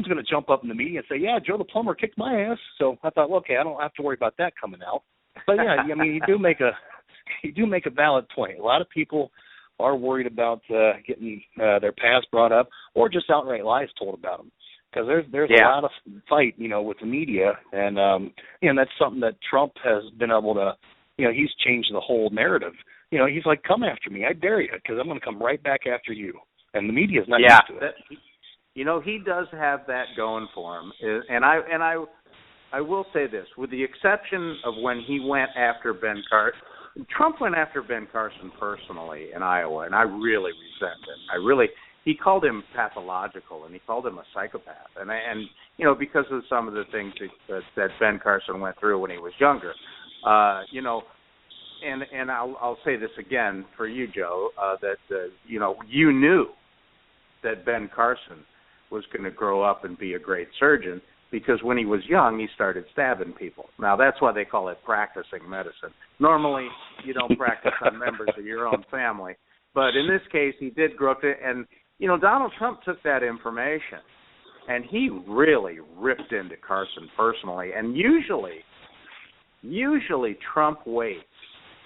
Speaker 7: going to jump up in the media and say, yeah, Joe the plumber kicked my ass. So I thought, well, okay, I don't have to worry about that coming out. But yeah, I mean, you do make a valid point. A lot of people are worried about getting their past brought up or just outright lies told about them. Because there's a lot of fight, you know, with the media, and that's something that Trump has been able to, you know, he's changed the whole narrative. You know, he's like, come after me, I dare you, because I'm going to come right back after you. And the media's not used to it.
Speaker 6: You know, he does have that going for him, and I will say this, with the exception of when he went after Ben Carson. Trump went after Ben Carson personally in Iowa, and I really resent him. He called him pathological, and he called him a psychopath, and you know, because of some of the things that Ben Carson went through when he was younger, you know. And I'll say this again for you, Joe, that you know, you knew that Ben Carson was going to grow up and be a great surgeon because when he was young, he started stabbing people. Now, that's why they call it practicing medicine. Normally, you don't practice on members of your own family. But in this case, he did grow up to, and, you know, Donald Trump took that information, and he really ripped into Carson personally. And usually Trump waits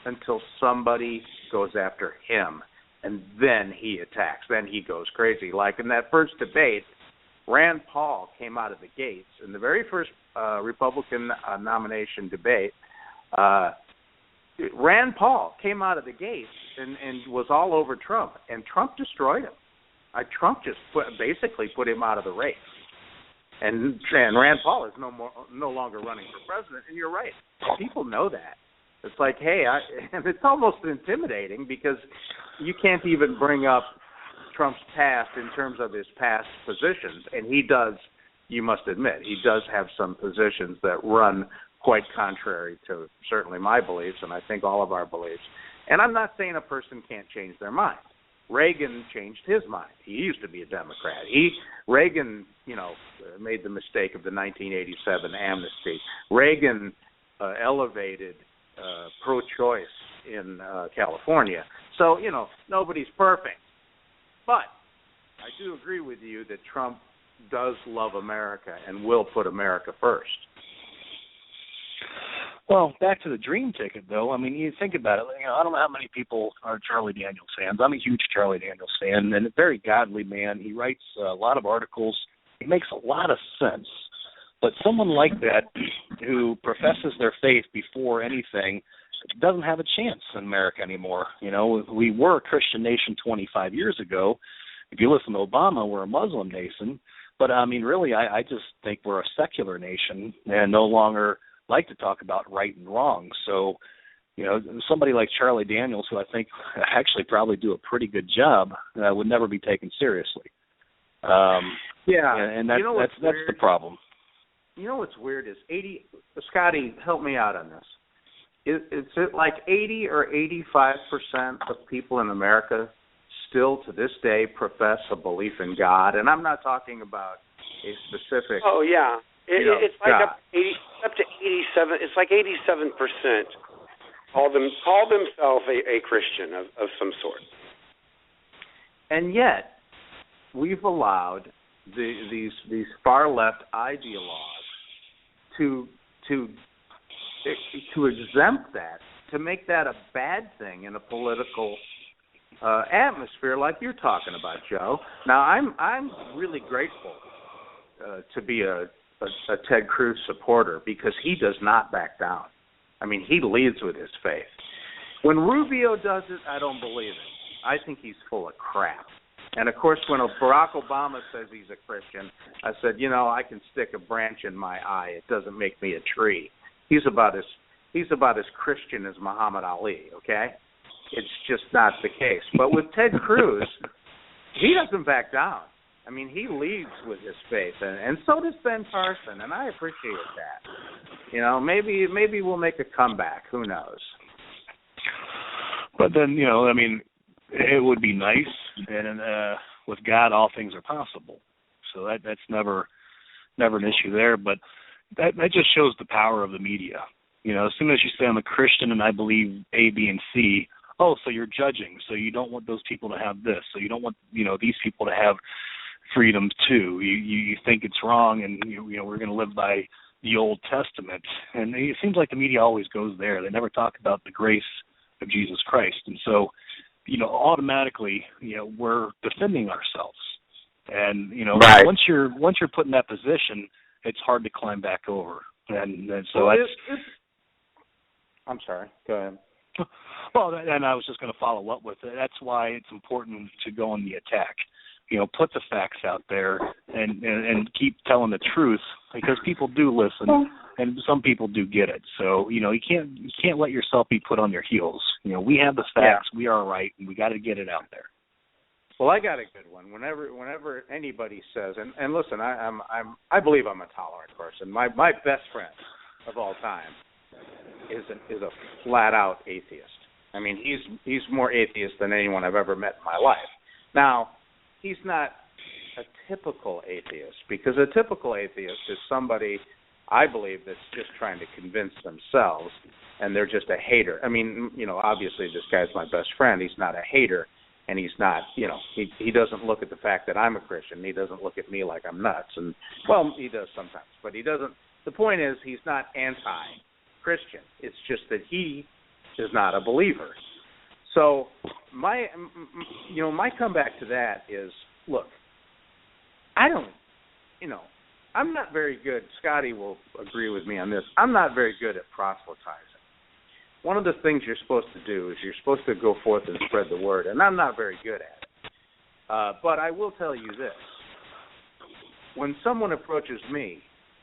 Speaker 6: until somebody goes after him, and then he attacks. Then he goes crazy. Like in that first debate, Rand Paul came out of the gates. In the very first Republican nomination debate, Rand Paul came out of the gates and was all over Trump, and Trump destroyed him. Trump just basically put him out of the race. And Rand Paul is no longer running for president, and you're right. People know that. It's like, hey, and it's almost intimidating because you can't even bring up Trump's past in terms of his past positions, and he does, you must admit, he does have some positions that run quite contrary to certainly my beliefs, and I think all of our beliefs. And I'm not saying a person can't change their mind. Reagan changed his mind. He used to be a Democrat. Reagan, made the mistake of the 1987 amnesty. Reagan elevated pro-choice in California. So, nobody's perfect. But I do agree with you that Trump does love America and will put America first.
Speaker 7: Well, back to the dream ticket, though. I mean, you think about it. I don't know how many people are Charlie Daniels fans. I'm a huge Charlie Daniels fan, and a very godly man. He writes a lot of articles. He makes a lot of sense. But someone like that who professes their faith before anything doesn't have a chance in America anymore. We were a Christian nation 25 years ago. If you listen to Obama, we're a Muslim nation. But, I mean, really, I just think we're a secular nation and no longer like to talk about right and wrong. So, somebody like Charlie Daniels, who I think actually probably do a pretty good job, would never be taken seriously. And that's the problem.
Speaker 6: You know what's weird is Scotty, help me out on this. Is it like 80 or 85% of people in America still to this day profess a belief in God? And I'm not talking about a specific.
Speaker 5: Oh yeah, it's like up to 87. It's like 87% call themselves a Christian of some sort.
Speaker 6: And yet, we've allowed these far left ideologues to exempt that, to make that a bad thing in a political atmosphere like you're talking about, Joe. Now, I'm really grateful to be a Ted Cruz supporter because he does not back down. I mean, he leads with his faith. When Rubio does it, I don't believe it. I think he's full of crap. And, of course, when Barack Obama says he's a Christian, I said, I can stick a branch in my eye. It doesn't make me a tree. He's about as Christian as Muhammad Ali, okay? It's just not the case. But with Ted Cruz, he doesn't back down. I mean, he leads with his faith, and so does Ben Carson, and I appreciate that. Maybe we'll make a comeback. Who knows?
Speaker 7: But then, it would be nice, and with God, all things are possible. So that's never an issue there. But that just shows the power of the media. As soon as you say I'm a Christian and I believe A, B, and C, so you're judging. So you don't want those people to have this. So you don't want these people to have freedom too. You think it's wrong, and we're going to live by the Old Testament. And it seems like the media always goes there. They never talk about the grace of Jesus Christ. And so, automatically, we're defending ourselves. And
Speaker 6: right.
Speaker 7: once you're put in that position, it's hard to climb back over. And so
Speaker 6: I'm sorry. Go ahead.
Speaker 7: Well, and I was just going to follow up with it. That's why it's important to go on the attack. Put the facts out there and keep telling the truth, because people do listen and some people do get it. So, you can't let yourself be put on your heels. We have the facts, we are right, and we got to get it out there.
Speaker 6: Well, I got a good one. Whenever anybody says, and listen, I believe I'm a tolerant person. My best friend of all time is a flat out atheist. I mean, he's more atheist than anyone I've ever met in my life. Now, he's not a typical atheist, because a typical atheist is somebody, I believe, that's just trying to convince themselves, and they're just a hater. I mean, obviously this guy's my best friend. He's not a hater, and he's not, he doesn't look at the fact that I'm a Christian. He doesn't look at me like I'm nuts. And, well, he does sometimes, but he doesn't. The point is, he's not anti-Christian. It's just that he is not a believer. So my comeback to that is, look, I'm not very good. Scotty will agree with me on this. I'm not very good at proselytizing. One of the things you're supposed to do is you're supposed to go forth and spread the word, and I'm not very good at it. But I will tell you this. When someone approaches me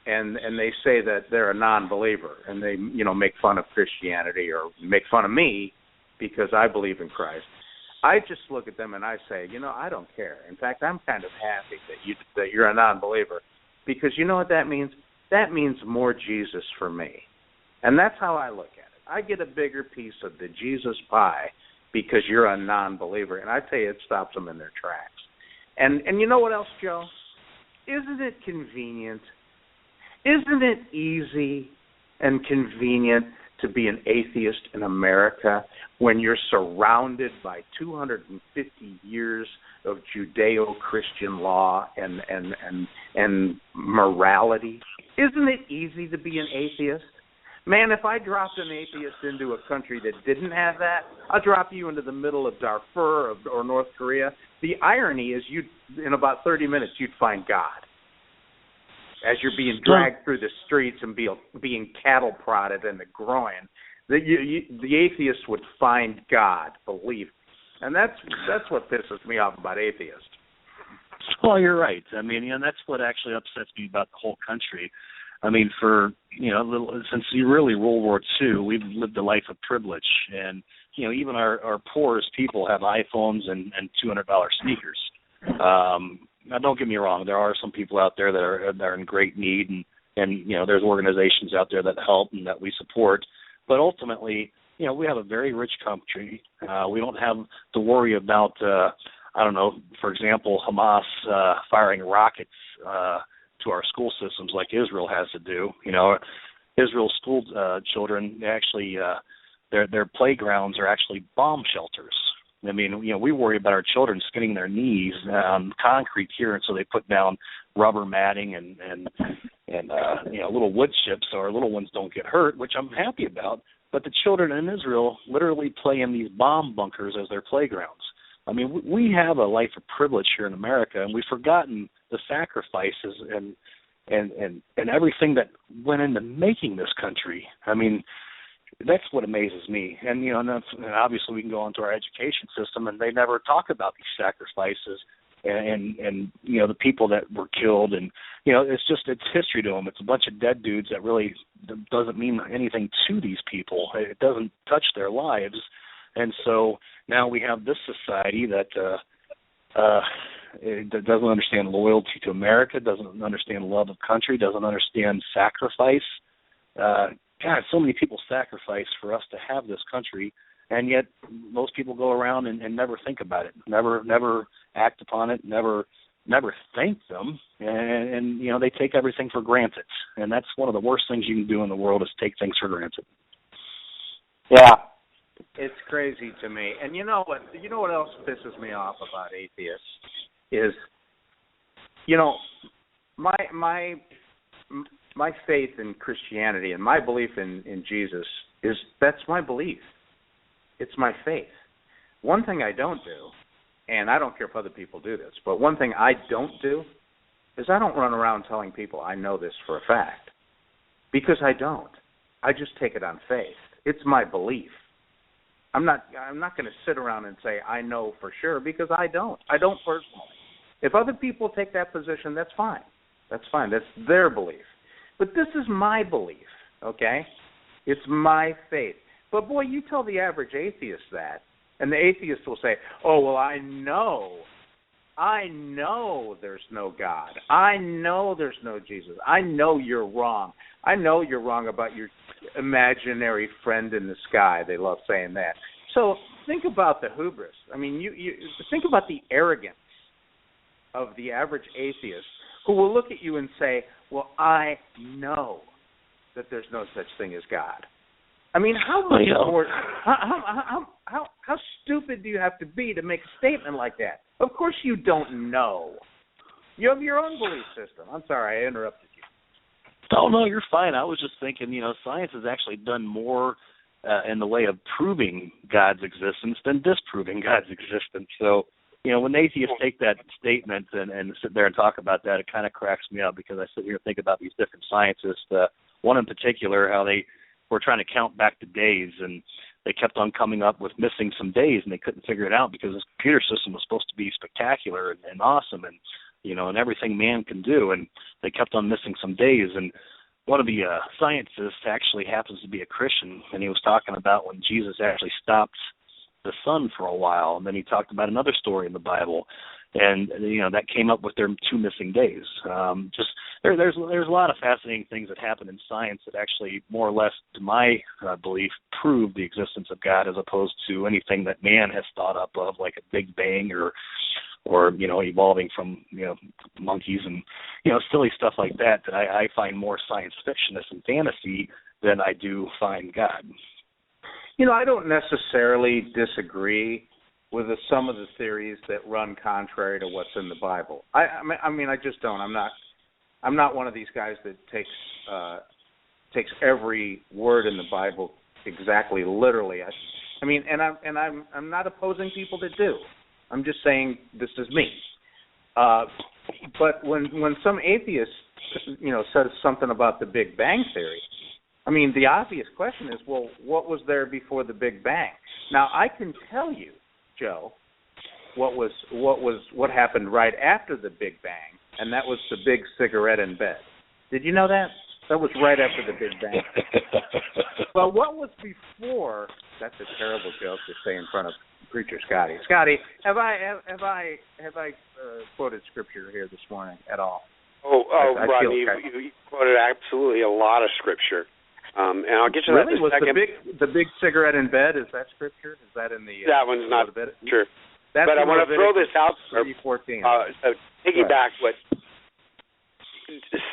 Speaker 6: and they say that they're a non-believer and they, make fun of Christianity or make fun of me because I believe in Christ, I just look at them and I say, I don't care. In fact, I'm kind of happy that you're a non-believer, because you know what that means? That means more Jesus for me. And that's how I look at it. I get a bigger piece of the Jesus pie because you're a non-believer, and I tell you, it stops them in their tracks. And you know what else, Joe? Isn't it convenient? Isn't it easy and convenient to be an atheist in America when you're surrounded by 250 years of Judeo-Christian law and morality? Isn't it easy to be an atheist? Man, if I dropped an atheist into a country that didn't have that, I'll drop you into the middle of Darfur or North Korea. The irony is in about 30 minutes, you'd find God. As you're being dragged through the streets and being cattle prodded in the groin, the atheist would find God, believe me. And that's what pisses me off about atheists.
Speaker 7: Well, you're right. I mean, that's what actually upsets me about the whole country. I mean, since really World War II, we've lived a life of privilege, and even our poorest people have iPhones and $200 sneakers. Now, don't get me wrong. There are some people out there that are in great need, and there's organizations out there that help and that we support. But ultimately, we have a very rich country. We don't have to worry about, for example, Hamas firing rockets to our school systems like Israel has to do. Israel's school children, they actually their playgrounds are actually bomb shelters. I mean, we worry about our children skinning their knees on concrete here, and so they put down rubber matting and little wood chips so our little ones don't get hurt, which I'm happy about. But the children in Israel literally play in these bomb bunkers as their playgrounds. I mean, we have a life of privilege here in America, and we've forgotten the sacrifices and everything that went into making this country. I mean, that's what amazes me. And and obviously we can go on to our education system, and they never talk about these sacrifices and the people that were killed, and it's history to them. It's a bunch of dead dudes that really doesn't mean anything to these people. It doesn't touch their lives. And so now we have this society that doesn't understand loyalty to America, doesn't understand love of country, doesn't understand sacrifice. God, so many people sacrifice for us to have this country, and yet most people go around and never think about it, never act upon it, never thank them, and they take everything for granted. And that's one of the worst things you can do in the world, is take things for granted.
Speaker 6: Yeah. It's crazy to me. And you know what else pisses me off about atheists is, my faith in Christianity and my belief in Jesus that's my belief. It's my faith. One thing I don't do, and I don't care if other people do this, but one thing I don't do is I don't run around telling people I know this for a fact, because I don't. I just take it on faith. It's my belief. I'm not going to sit around and say I know for sure, because I don't. I don't personally. If other people take that position, that's fine. That's fine. That's their belief. But this is my belief, okay? It's my faith. But, boy, you tell the average atheist that, and the atheist will say, oh, well, I know there's no God. I know there's no Jesus. I know you're wrong. I know you're wrong about your imaginary friend in the sky. They love saying that. So think about the hubris. I mean, you think about the arrogance of the average atheist, who will look at you and say, well, I know that there's no such thing as God. I mean, how stupid do you have to be to make a statement like that? Of course you don't know. You have your own belief system. I'm sorry, I interrupted you.
Speaker 7: Oh, no, you're fine. I was just thinking, science has actually done more in the way of proving God's existence than disproving God's existence. So, when atheists take that statement and sit there and talk about that, it kind of cracks me up, because I sit here and think about these different scientists. One in particular, how they were trying to count back the days, and they kept on coming up with missing some days, and they couldn't figure it out because this computer system was supposed to be spectacular and awesome and, and everything man can do, and they kept on missing some days. And one of the scientists actually happens to be a Christian, and he was talking about when Jesus actually stopped the sun for a while, and then he talked about another story in the Bible, and that came up with their 2 missing days. There's a lot of fascinating things that happen in science that actually more or less, to my belief, prove the existence of God, as opposed to anything that man has thought up of, like a Big Bang or evolving from monkeys and silly stuff like that I find more science fictionist and fantasy than I do find God.
Speaker 6: I don't necessarily disagree with some of the theories that run contrary to what's in the Bible. I just don't. I'm not one of these guys that takes every word in the Bible exactly literally. I'm not opposing people that do. I'm just saying this is me. But when some atheist, says something about the Big Bang Theory, the obvious question is, well, what was there before the Big Bang? Now, I can tell you, Joe, what happened right after the Big Bang, and that was the big cigarette in bed. Did you know that? That was right after the Big Bang. Well, what was before? That's a terrible joke to say in front of preacher Scotty. Scotty, have I quoted scripture here this morning at all?
Speaker 5: I Rodney, you quoted absolutely a lot of scripture. And I'll get to that in a second.
Speaker 6: The big cigarette in bed, is that scripture? Is that in the...
Speaker 5: that one's not true. But I want to throw this out.
Speaker 6: 30:14.
Speaker 5: Piggyback what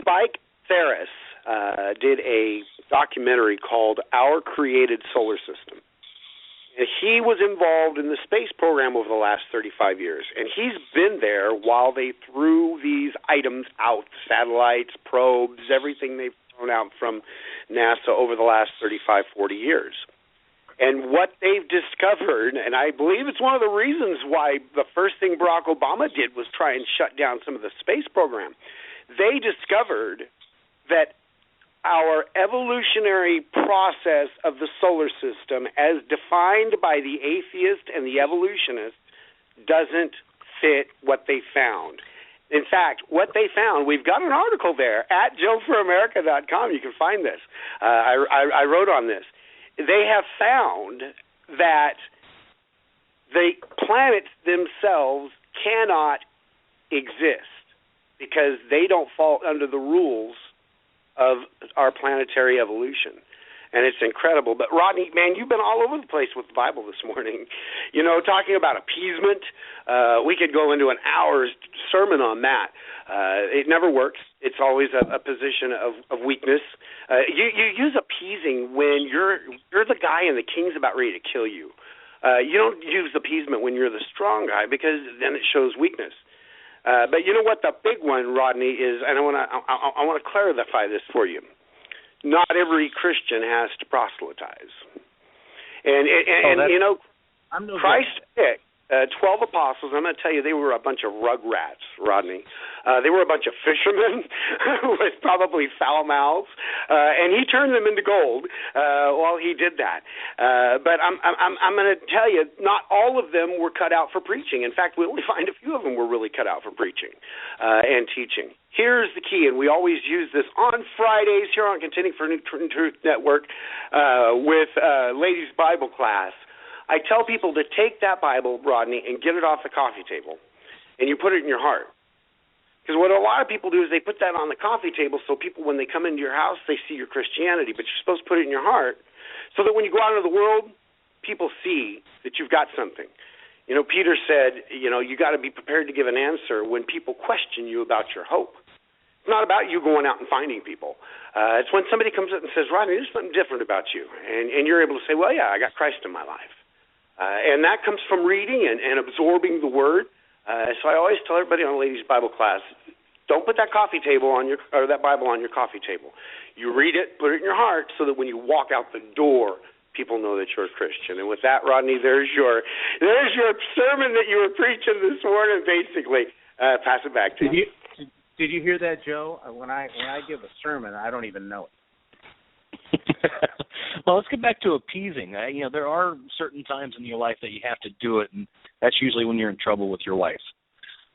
Speaker 5: Spike Ferris did a documentary called Our Created Solar System. And he was involved in the space program over the last 35 years. And he's been there while they threw these items out, satellites, probes, everything they've thrown out from NASA over the last 35, 40 years. And what they've discovered, and I believe it's one of the reasons why the first thing Barack Obama did was try and shut down some of the space program, they discovered that our evolutionary process of the solar system, as defined by the atheist and the evolutionist, doesn't fit what they found. In fact, what they found, we've got an article there at joeforamerica.com. You can find this. I wrote on this. They have found that the planets themselves cannot exist because they don't fall under the rules of our planetary evolution. And it's incredible. But, Rodney, man, you've been all over the place with the Bible this morning. Talking about appeasement. We could go into an hour's sermon on that. It never works. It's always a position of weakness. You use appeasing when you're the guy and the king's about ready to kill you. You don't use appeasement when you're the strong guy, because then it shows weakness. But you know what the big one, Rodney, is, and I want to clarify this for you. Not every Christian has to proselytize. Christ picked 12 apostles. I'm going to tell you, they were a bunch of rugrats, Rodney. They were a bunch of fishermen with probably foul mouths, and he turned them into gold while he did that. But I'm going to tell you, not all of them were cut out for preaching. In fact, we only find a few of them were really cut out for preaching and teaching. Here's the key, and we always use this on Fridays here on Contending for Truth Network with Ladies Bible Class. I tell people to take that Bible, Rodney, and get it off the coffee table, and you put it in your heart. Because what a lot of people do is they put that on the coffee table so people, when they come into your house, they see your Christianity, but you're supposed to put it in your heart so that when you go out into the world, people see that you've got something. Peter said, you got to be prepared to give an answer when people question you about your hope. It's not about you going out and finding people. It's when somebody comes up and says, Rodney, there's something different about you, and you're able to say, well, yeah, I got Christ in my life. And that comes from reading and absorbing the Word. So I always tell everybody on Ladies Bible Class, don't put that that Bible on your coffee table. You read it, put it in your heart, so that when you walk out the door, people know that you're a Christian. And with that, Rodney, there's your sermon that you were preaching this morning. Basically, pass it back to you.
Speaker 6: Did you hear that, Joe? When I give a sermon, I don't even know it.
Speaker 7: Well, let's get back to appeasing. There are certain times in your life that you have to do it, and that's usually when you're in trouble with your wife.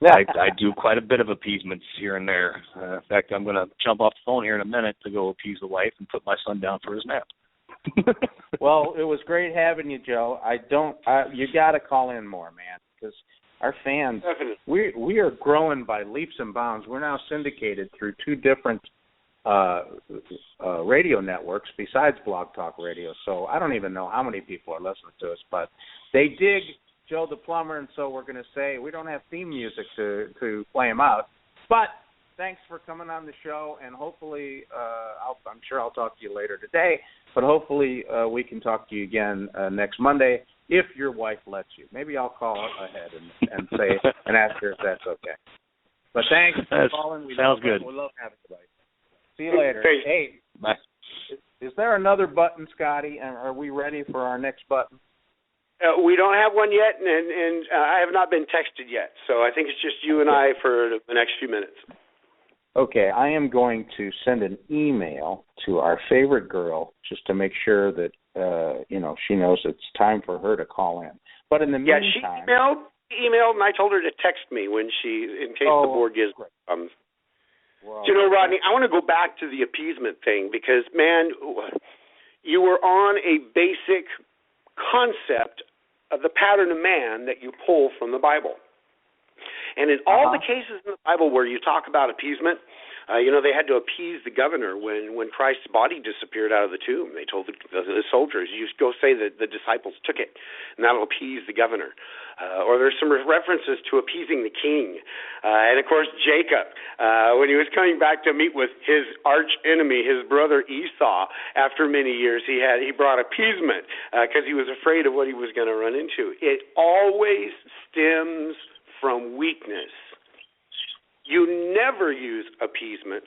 Speaker 7: I do quite a bit of appeasements here and there. In fact, I'm going to jump off the phone here in a minute to go appease the wife and put my son down for his nap.
Speaker 4: Well, it was great having you, Joe. You got to call in more, man, because our fans, we are growing by leaps and bounds. We're now syndicated through 2 different radio networks besides Blog Talk Radio. So I don't even know how many people are listening to us, but they dig Joe the Plumber, and so we're going to say we don't have theme music to play him out. But thanks for coming on the show, and hopefully I'm sure I'll talk to you later today, but hopefully we can talk to you again next Monday if your wife lets you. Maybe I'll call ahead and say and ask her if that's okay. But thanks for calling.
Speaker 7: Sounds good.
Speaker 4: We love having you. See you later. Hey,
Speaker 7: bye.
Speaker 4: Is there another button, Scotty? And are we ready for our next button?
Speaker 5: We don't have one yet, and I have not been texted yet. So I think it's just you and I for the next few minutes.
Speaker 4: Okay, I am going to send an email to our favorite girl just to make sure that she knows it's time for her to call in. But in the meantime,
Speaker 5: she emailed, and I told her to text me in case the board gives problems.
Speaker 4: Well,
Speaker 5: Rodney, I want to go back to the appeasement thing because, man, you were on a basic concept of the pattern of man that you pull from the Bible. And in all the cases in the Bible where you talk about appeasement, they had to appease the governor when Christ's body disappeared out of the tomb. They told the soldiers, you go say that the disciples took it, and that'll appease the governor. Or there's some references to appeasing the king. And, of course, Jacob, when he was coming back to meet with his arch enemy, his brother Esau, after many years, he brought appeasement because he was afraid of what he was going to run into. It always stems from weakness. You never use appeasement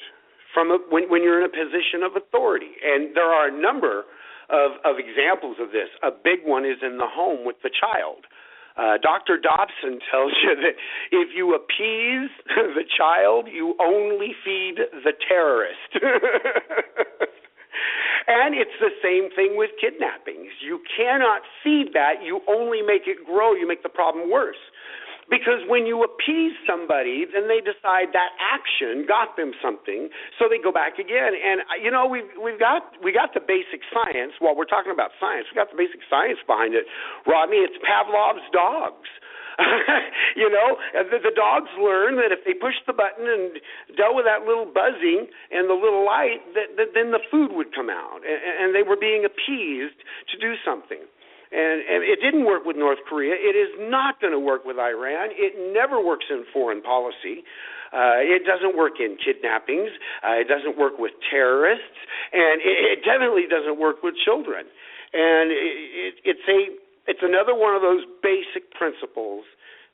Speaker 5: when you're in a position of authority. And there are a number of examples of this. A big one is in the home with the child. Dr. Dobson tells you that if you appease the child, you only feed the terrorist. And it's the same thing with kidnappings. You cannot feed that. You only make it grow. You make the problem worse. Because when you appease somebody, then they decide that action got them something, so they go back again. And we got the basic science. While we're talking about science, we got the basic science behind it. Rodney, it's Pavlov's dogs. The dogs learn that if they push the button and dealt with that little buzzing and the little light, that then the food would come out, and they were being appeased to do something. And it didn't work with North Korea. It is not going to work with Iran. It never works in foreign policy. It doesn't work in kidnappings. It doesn't work with terrorists. And it definitely doesn't work with children. And it's another one of those basic principles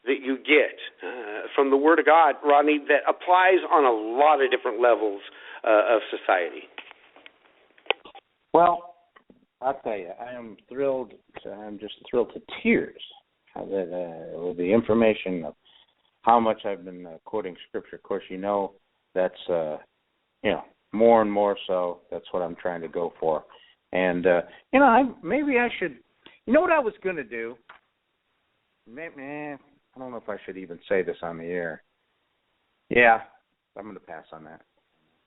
Speaker 5: that you get from the Word of God, Rodney, that applies on a lot of different levels of society.
Speaker 4: Well, I'll tell you, I'm thrilled. I'm just thrilled to tears with the information of how much I've been quoting Scripture. Of course, that's more and more so. That's what I'm trying to go for. And maybe I should. You know what I was going to do? I don't know if I should even say this on the air. Yeah, I'm going to pass on that.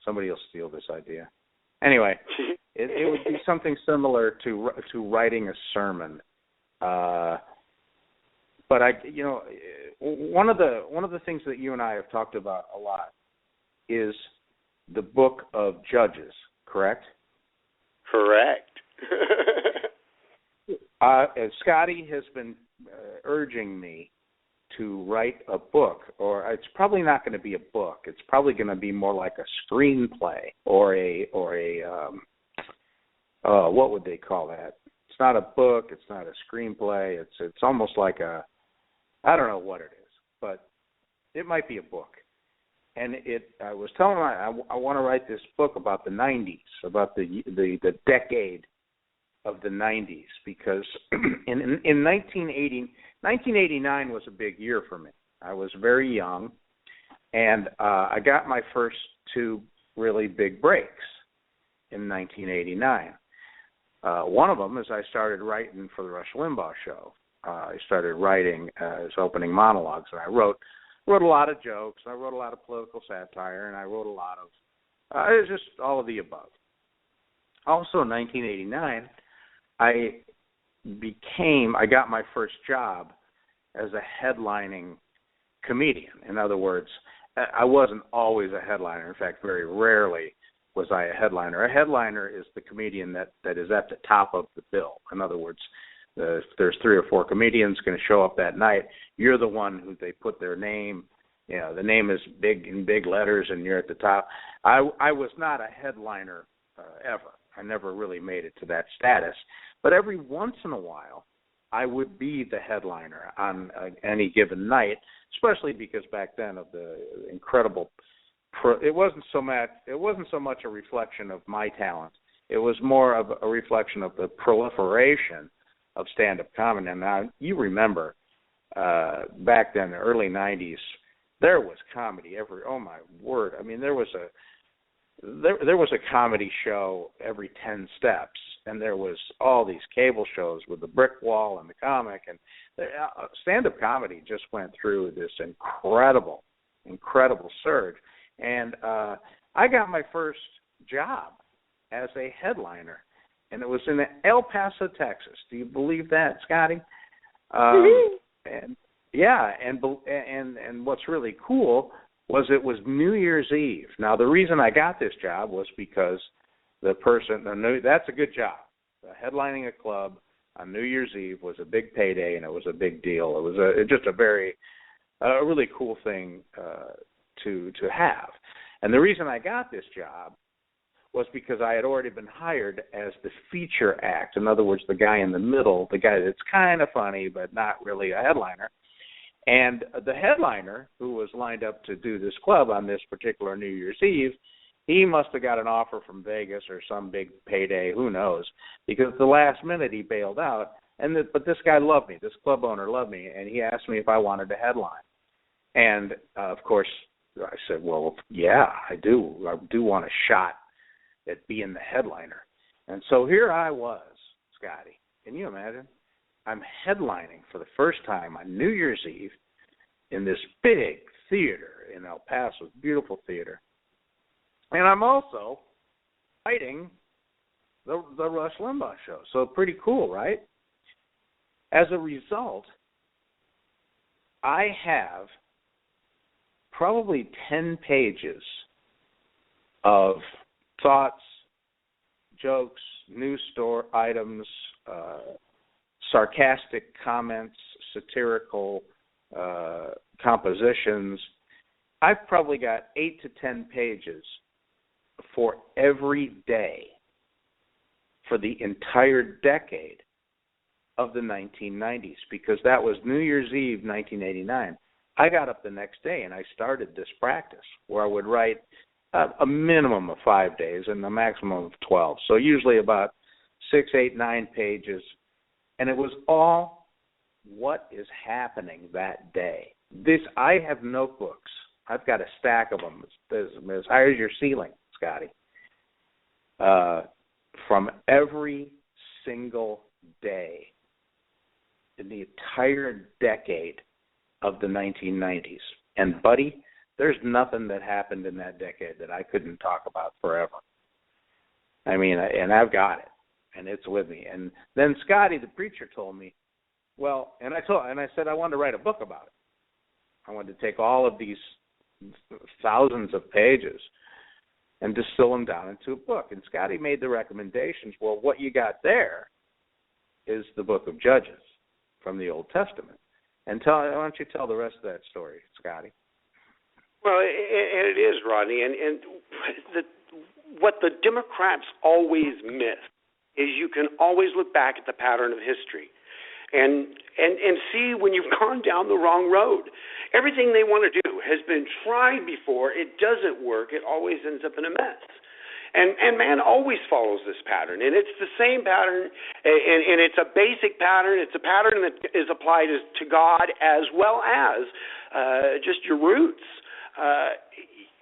Speaker 4: Somebody will steal this idea. Anyway, it would be something similar to writing a sermon, but one of the things that you and I have talked about a lot is the book of Judges. Correct?
Speaker 5: Correct.
Speaker 4: Scotty has been urging me to write a book, or it's probably not going to be a book. It's probably going to be more like a screenplay or a what would they call that? It's not a book. It's not a screenplay. It's almost like I don't know what it is, but it might be a book. And I was telling him I want to write this book about the 90s, about the decade of the 90s, because in 1989 was a big year for me. I was very young, and I got my first 2 really big breaks in 1989. One of them is I started writing for the Rush Limbaugh show. I started writing his opening monologues, and I wrote a lot of jokes. I wrote a lot of political satire, and I wrote a lot of it was just all of the above. Also in 1989,
Speaker 6: I got my first job as a headlining comedian. In other words, I wasn't always a headliner. In fact, very rarely was I a headliner. A headliner is the comedian that is at the top of the bill. In other words, if there's 3 or 4 comedians going to show up that night, you're the one who they put their name. You know, the name is big in big letters, and you're at the top. I was not a headliner ever. I never really made it to that status. But every once in a while, I would be the headliner on any given night, especially because back then of the incredible. It wasn't so much a reflection of my talent. It was more of a reflection of the proliferation of stand-up comedy. And now you remember back then, the early '90s, there was comedy every. Oh my word! I mean, there was a comedy show every 10 steps, and there was all these cable shows with the brick wall and the comic, and stand-up comedy just went through this incredible surge. And I got my first job as a headliner, and it was in El Paso, Texas. Do you believe that, Scotty? And yeah, and what's really cool was it was New Year's Eve. Now, the reason I got this job was because that's a good job. Headlining a club on New Year's Eve was a big payday, and it was a big deal. It was just a really cool thing to have. And the reason I got this job was because I had already been hired as the feature act. In other words, the guy in the middle, the guy that's kind of funny but not really a headliner. And the headliner, who was lined up to do this club on this particular New Year's Eve, he must have got an offer from Vegas or some big payday, who knows, because at the last minute he bailed out. But this guy loved me, this club owner loved me, and he asked me if I wanted to headline. And, of course, I said, well, yeah, I do. I do want a shot at being the headliner. And so here I was, Scotty. Can you imagine? I'm headlining for the first time on New Year's Eve in this big theater in El Paso, beautiful theater. And I'm also fighting the Rush Limbaugh show. So pretty cool, right? As a result, I have probably 10 pages of thoughts, jokes, news store items, sarcastic comments, satirical compositions. I've probably got 8 to 10 pages for every day for the entire decade of the 1990s, because that was New Year's Eve, 1989. I got up the next day and I started this practice where I would write a minimum of 5 days and a maximum of 12. So usually about 6, 8, 9 pages. And it was all what is happening that day. I have notebooks. I've got a stack of them as high as your ceiling, Scotty, from every single day in the entire decade of the 1990s. And, buddy, there's nothing that happened in that decade that I couldn't talk about forever. I mean, and I've got it, and it's with me. And then Scotty, the preacher, told me, well, and I said I wanted to write a book about it. I wanted to take all of these thousands of pages and distill them down into a book. And Scotty made the recommendations. Well, what you got there is the book of Judges from the Old Testament. And why don't you tell the rest of that story, Scotty?
Speaker 5: Well, and it is, Rodney. And what the Democrats always miss is you can always look back at the pattern of history and see when you've gone down the wrong road. Everything they want to do has been tried before. It doesn't work. It always ends up in a mess. And man always follows this pattern, and it's the same pattern, and it's a basic pattern. It's a pattern that is applied to God as well as just your roots.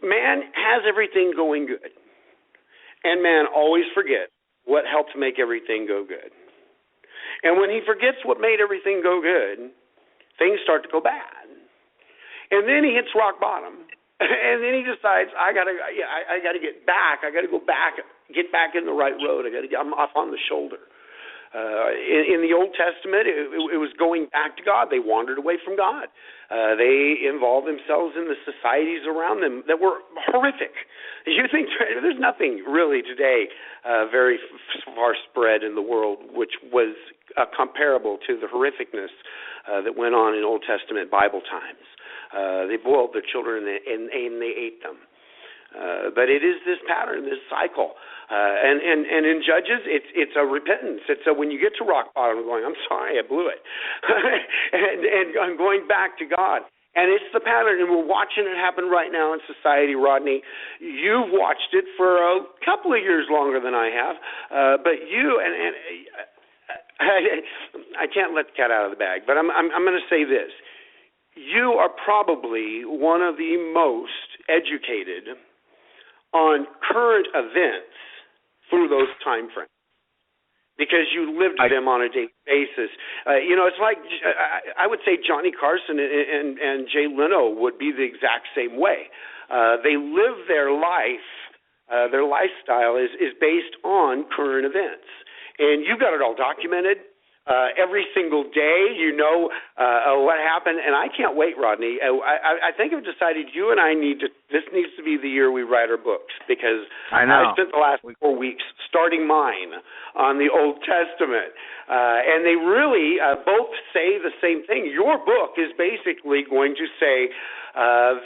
Speaker 5: Man has everything going good, and man always forgets what helped make everything go good. And when he forgets what made everything go good, things start to go bad. And then he hits rock bottom. And then he decides, I gotta get back. I gotta go back, get back in the right road. I'm off on the shoulder. In the Old Testament, it was going back to God. They wandered away from God. They involved themselves in the societies around them that were horrific. You think there's nothing really today very far spread in the world which was comparable to the horrificness that went on in Old Testament Bible times. They boiled their children and they ate them. But it is this pattern, this cycle. And in Judges, it's a repentance. It's a when you get to rock bottom, going, I'm sorry, I blew it. and I'm going back to God. And it's the pattern, and we're watching it happen right now in society, Rodney. You've watched it for a couple of years longer than I have. But you, and I can't let the cat out of the bag, but I'm going to say this. You are probably one of the most educated on current events through those time frames because you lived them on a daily basis. It's like I would say Johnny Carson and Jay Leno would be the exact same way. They live their life. Their lifestyle is based on current events. And you've got it all documented. Every single day, what happened, and I can't wait, Rodney. I think I've decided you and I this needs to be the year we write our books, because I spent the last 4 weeks starting mine on the Old Testament, and they really both say the same thing. Your book is basically going to say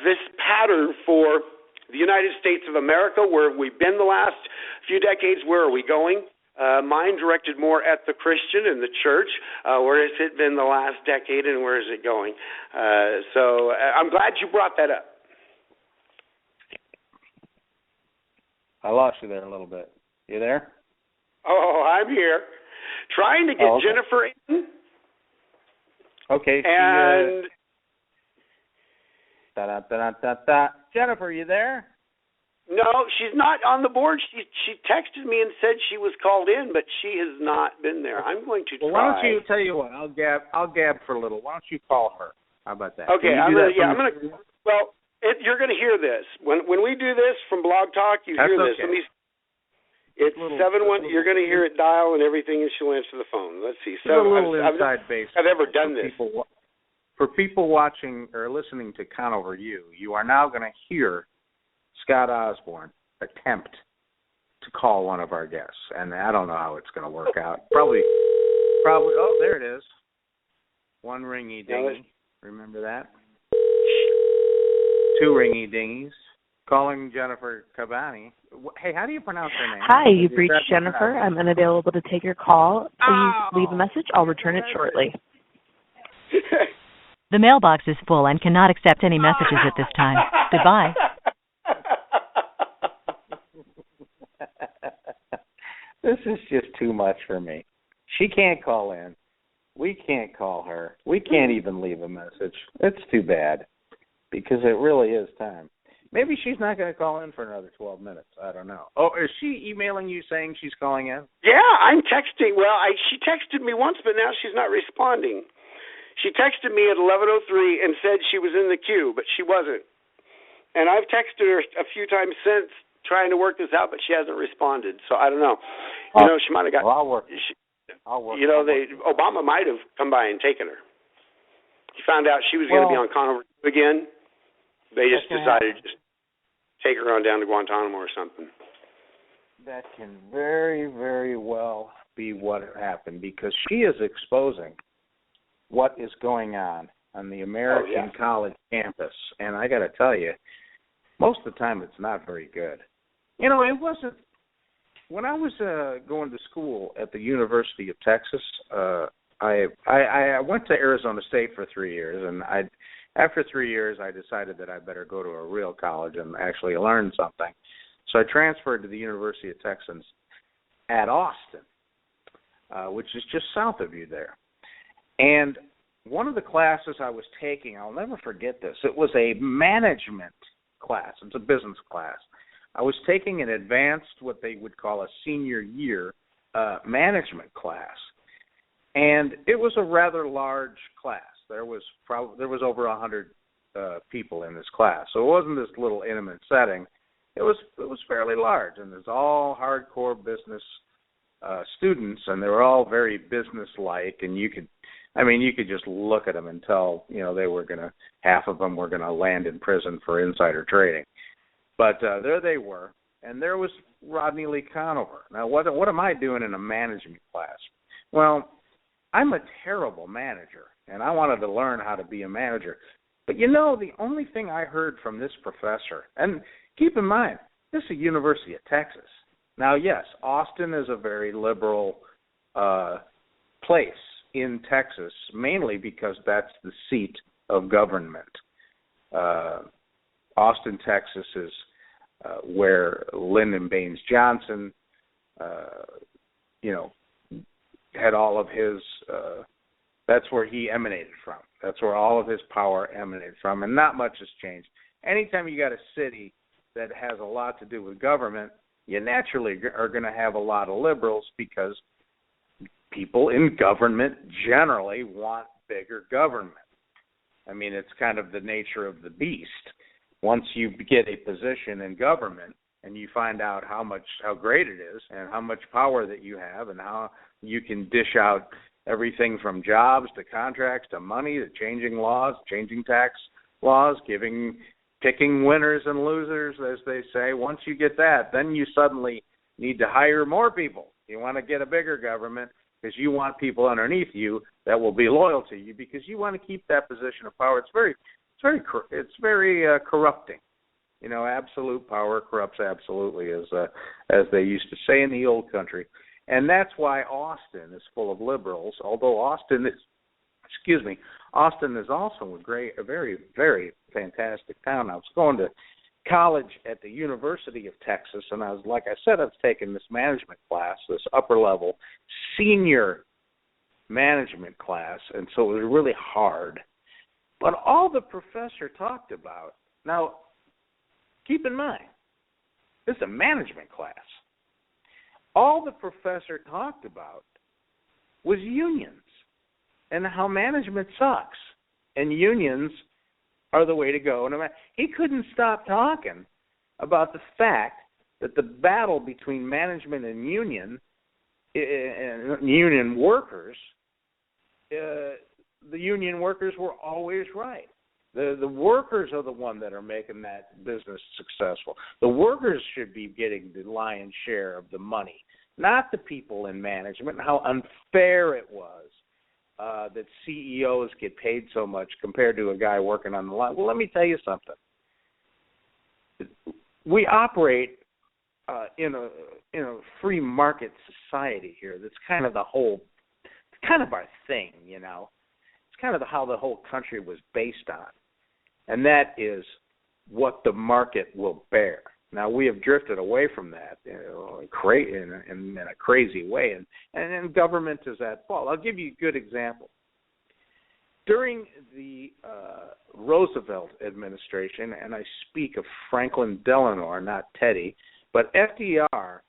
Speaker 5: this pattern for the United States of America, where we've been the last few decades, where are we going? Mine directed more at the Christian and the church. Where has it been the last decade, and where is it going? So I'm glad you brought that up.
Speaker 4: I lost you there a little bit. You there?
Speaker 5: Oh, I'm here. Trying to get Jennifer in.
Speaker 4: Okay.
Speaker 5: And...
Speaker 4: Jennifer, you there?
Speaker 5: No, she's not on the board. She texted me and said she was called in, but she has not been there. I'm going to try.
Speaker 4: Well, why don't you tell you what? I'll gab for a little. Why don't you call her? How about that?
Speaker 5: Okay, I'm gonna. Well, you're gonna hear this when we do this from Blog Talk. You hear this.
Speaker 4: Okay.
Speaker 5: It's 7-1. You're gonna hear it dial and everything, and she'll answer the phone. Let's see.
Speaker 4: A little inside base.
Speaker 5: I've ever done this.
Speaker 4: For people watching or listening to Conover U, you are now going to hear Scott Osborne attempt to call one of our guests, and I don't know how it's going to work out. Probably. Oh, there it is. One ringy dingy. Remember that? 2 ringy dingies. Calling Jennifer Cabani. Hey, how do you pronounce her name?
Speaker 3: Hi, you've reached Jennifer. I'm unavailable to take your call. Please leave a message. I'll return it shortly.
Speaker 8: The mailbox is full and cannot accept any messages at this time. Goodbye.
Speaker 4: This is just too much for me. She can't call in. We can't call her. We can't even leave a message. It's too bad, because it really is time. Maybe she's not going to call in for another 12 minutes. I don't know. Oh, is she emailing you saying she's calling in?
Speaker 5: Yeah, I'm texting. Well, she texted me once, but now she's not responding. She texted me at 11:03 and said she was in the queue, but she wasn't. And I've texted her a few times since trying to work this out, but she hasn't responded. So I don't know. She might have got.
Speaker 4: Well, I'll work.
Speaker 5: Obama might have come by and taken her. He found out she was going to be on Conover U again. They just decided to just take her on down to Guantanamo or something.
Speaker 4: That can very, very well be what happened, because she is exposing what is going on the American college campus. And I got to tell you, most of the time it's not very good. It wasn't. When I was going to school at the University of Texas, I went to Arizona State for 3 years, and after 3 years, I decided that I better go to a real college and actually learn something. So I transferred to the University of Texas at Austin, which is just south of you there. And one of the classes I was taking, I'll never forget this, it was a management class. It's a business class. I was taking an advanced, what they would call a senior year management class. And it was a rather large class. There was over 100 people in this class. So it wasn't this little intimate setting. It was fairly large, and there's all hardcore business
Speaker 6: students, and they were all very business-like, and you could just look at them and tell, half of them were going to land in prison for insider trading. But there they were, and there was Rodney Lee Conover. Now, what am I doing in a management class? Well, I'm a terrible manager, and I wanted to learn how to be a manager. But, the only thing I heard from this professor, and keep in mind, this is the University of Texas. Now, yes, Austin is a very liberal place in Texas, mainly because that's the seat of government. Austin, Texas is where Lyndon Baines Johnson, had all of his, that's where he emanated from. That's where all of his power emanated from, and not much has changed. Anytime you got a city that has a lot to do with government, you naturally are going to have a lot of liberals because people in government generally want bigger government. I mean, it's kind of the nature of the beast. Once you get a position in government and you find out how great it is and how much power that you have and how you can dish out everything from jobs to contracts to money to changing laws, changing tax laws, picking winners and losers, as they say. Once you get that, then you suddenly need to hire more people. You want to get a bigger government because you want people underneath you that will be loyal to you because you want to keep that position of power. It's very corrupting. Absolute power corrupts absolutely, as they used to say in the old country. And that's why Austin is full of liberals, although Austin is also a very, very fantastic town. I was going to college at the University of Texas, and I was taking this management class, this upper-level senior management class, and so it was really hard. But all the professor talked about, now, keep in mind, this is a management class. All the professor talked about was unions and how management sucks, and unions are the way to go. And he couldn't stop talking about the fact that the battle between management and union workers, the union workers were always right. The workers are the one that are making that business successful. The workers should be getting the lion's share of the money, not the people in management, and how unfair it was that CEOs get paid so much compared to a guy working on the line. Well, let me tell you something. We operate in a free market society here. That's kind of our thing, It's kind of how the whole country was based on. And that is what the market will bear. Now, we have drifted away from that in a crazy way, and government is at fault. I'll give you a good example. During the Roosevelt administration, and I speak of Franklin Delano, not Teddy, but FDR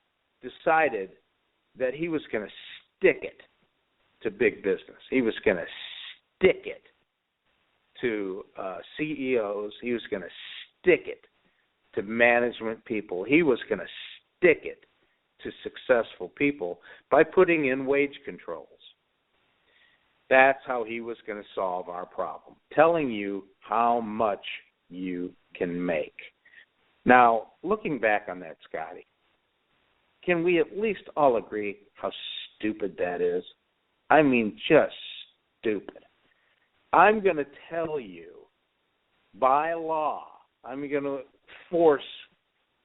Speaker 6: decided that he was going to stick it to big business. He was going to stick it to CEOs. He was going to stick it to management people. He was going to stick it to successful people by putting in wage controls. That's how he was going to solve our problem, telling you how much you can make. Now, looking back on that, Scotty, can we at least all agree how stupid that is? I mean, just stupid. I'm going to tell you, by law, I'm going to force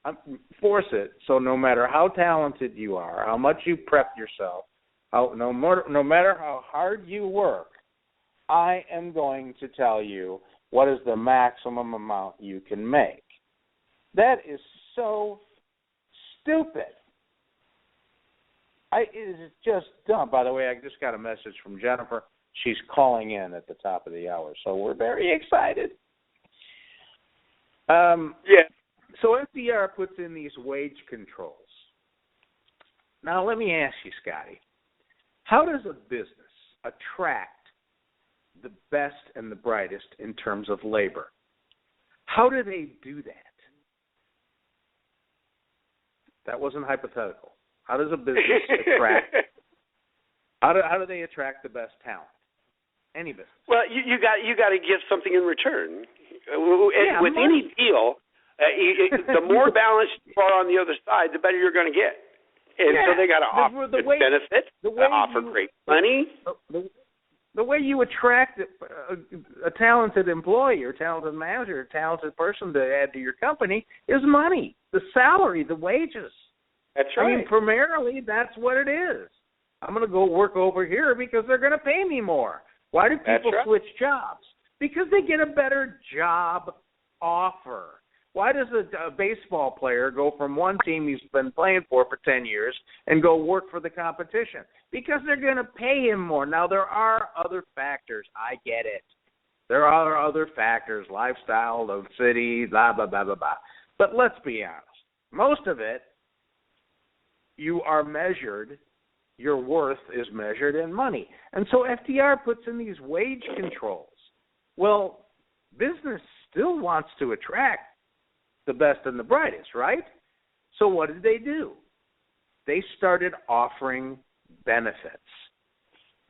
Speaker 6: it so no matter how talented you are, how much you prep yourself, no matter how hard you work, I am going to tell you what is the maximum amount you can make. That is so stupid. It is just dumb. By the way, I just got a message from Jennifer. She's calling in at the top of the hour, so we're very excited. So FDR puts in these wage controls. Now, let me ask you, Scotty, how does a business attract the best and the brightest in terms of labor? How do they do that? That wasn't hypothetical. How does a business attract? How do they attract the best talent? Any business.
Speaker 5: Well, you got to give something in return. With any deal, the more balanced you are on the other side, the better you're going to get. And so they got to offer good benefits, offer great money.
Speaker 6: The way you attract a talented employee or talented manager or talented person to add to your company is money, the salary, the wages.
Speaker 5: That's right.
Speaker 6: I mean, primarily, that's what it is. I'm going to go work over here because they're going to pay me more. Why do people switch jobs? Because they get a better job offer. Why does a baseball player go from one team he's been playing for 10 years and go work for the competition? Because they're going to pay him more. Now, there are other factors. I get it. There are other factors, lifestyle, the city, blah, blah, blah, blah, blah. But let's be honest. Most of it, you are measured, your worth is measured in money. And so FDR puts in these wage controls. Well, business still wants to attract the best and the brightest, right? So what did they do? They started offering benefits.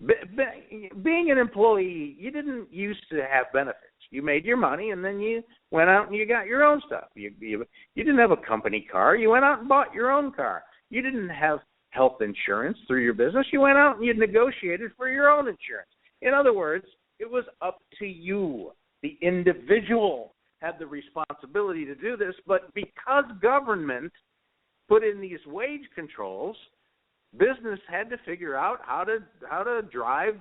Speaker 6: Being an employee, you didn't used to have benefits. You made your money, and then you went out and you got your own stuff. You didn't have a company car. You went out and bought your own car. You didn't have health insurance through your business. You went out and you negotiated for your own insurance. In other words, it was up to you. The individual had the responsibility to do this, but because government put in these wage controls, business had to figure out how to drive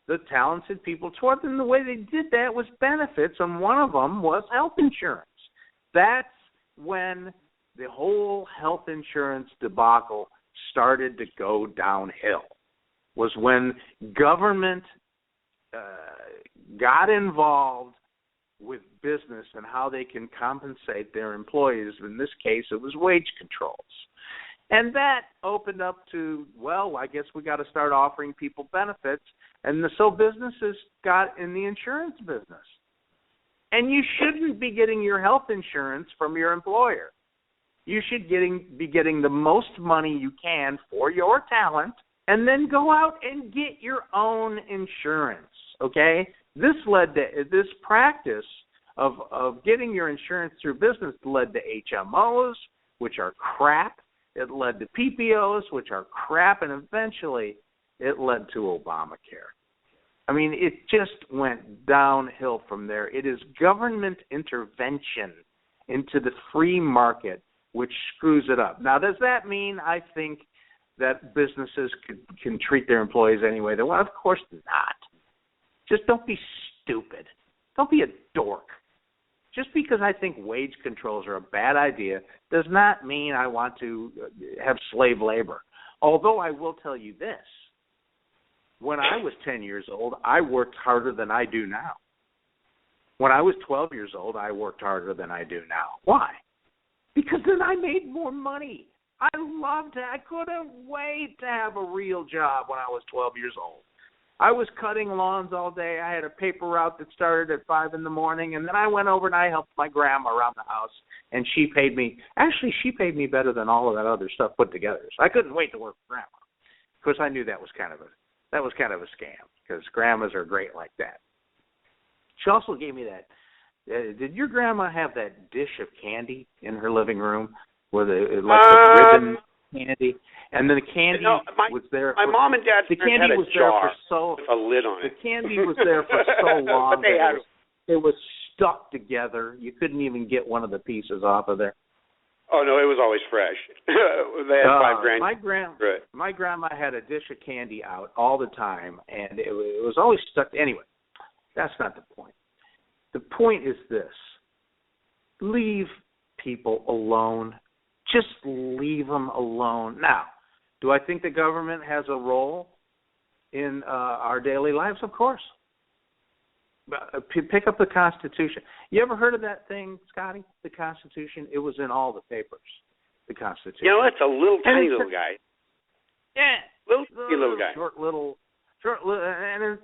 Speaker 6: the talented people toward them. The way they did that was benefits, and one of them was health insurance. That's when the whole health insurance debacle started to go downhill, was when government got involved with business and how they can compensate their employees. In this case, it was wage controls. And that opened up to, well, I guess we got to start offering people benefits. And so businesses got in the insurance business. And you shouldn't be getting your health insurance from your employer. You should be getting the most money you can for your talent, and then go out and get your own insurance, okay? This led to this practice of getting your insurance through business led to HMOs, which are crap. It led to PPOs, which are crap, and eventually it led to Obamacare. I mean, it just went downhill from there. It is government intervention into the free market which screws it up. Now, does that mean I think that businesses can treat their employees any way they want? Of course not. Just don't be stupid. Don't be a dork. Just because I think wage controls are a bad idea does not mean I want to have slave labor. Although I will tell you this. When I was 10 years old, I worked harder than I do now. When I was 12 years old, I worked harder than I do now. Why? Because then I made more money. I couldn't wait to have a real job when I was 12 years old. I was cutting lawns all day. I had a paper route that started at 5 in the morning, and then I went over and I helped my grandma around the house, and she paid me. Actually, she paid me better than all of that other stuff put together. So I couldn't wait to work for grandma. Of course, I knew that was kind of a scam, because grandmas are great like that. She also gave me that. Did your grandma have that dish of candy in her living room with the ribbon candy? And then the candy was there.
Speaker 5: My mom and dad
Speaker 6: the candy
Speaker 5: had
Speaker 6: was
Speaker 5: jar
Speaker 6: there for
Speaker 5: with a lid on it.
Speaker 6: The candy was there for so long that it was stuck together. You couldn't even get one of the pieces off of there.
Speaker 5: Oh no, it was always fresh. They had 5 grand.
Speaker 6: My grandma had a dish of candy out all the time, and it was always stuck. Anyway, that's not the point. The point is this: leave people alone. Just leave them alone. Now, do I think the government has a role in our daily lives? Of course. Pick up the Constitution. You ever heard of that thing, Scotty? The Constitution? It was in all the papers. The Constitution.
Speaker 5: You know, it's a little tiny little guy.
Speaker 6: Yeah,
Speaker 5: little guy.
Speaker 6: Short,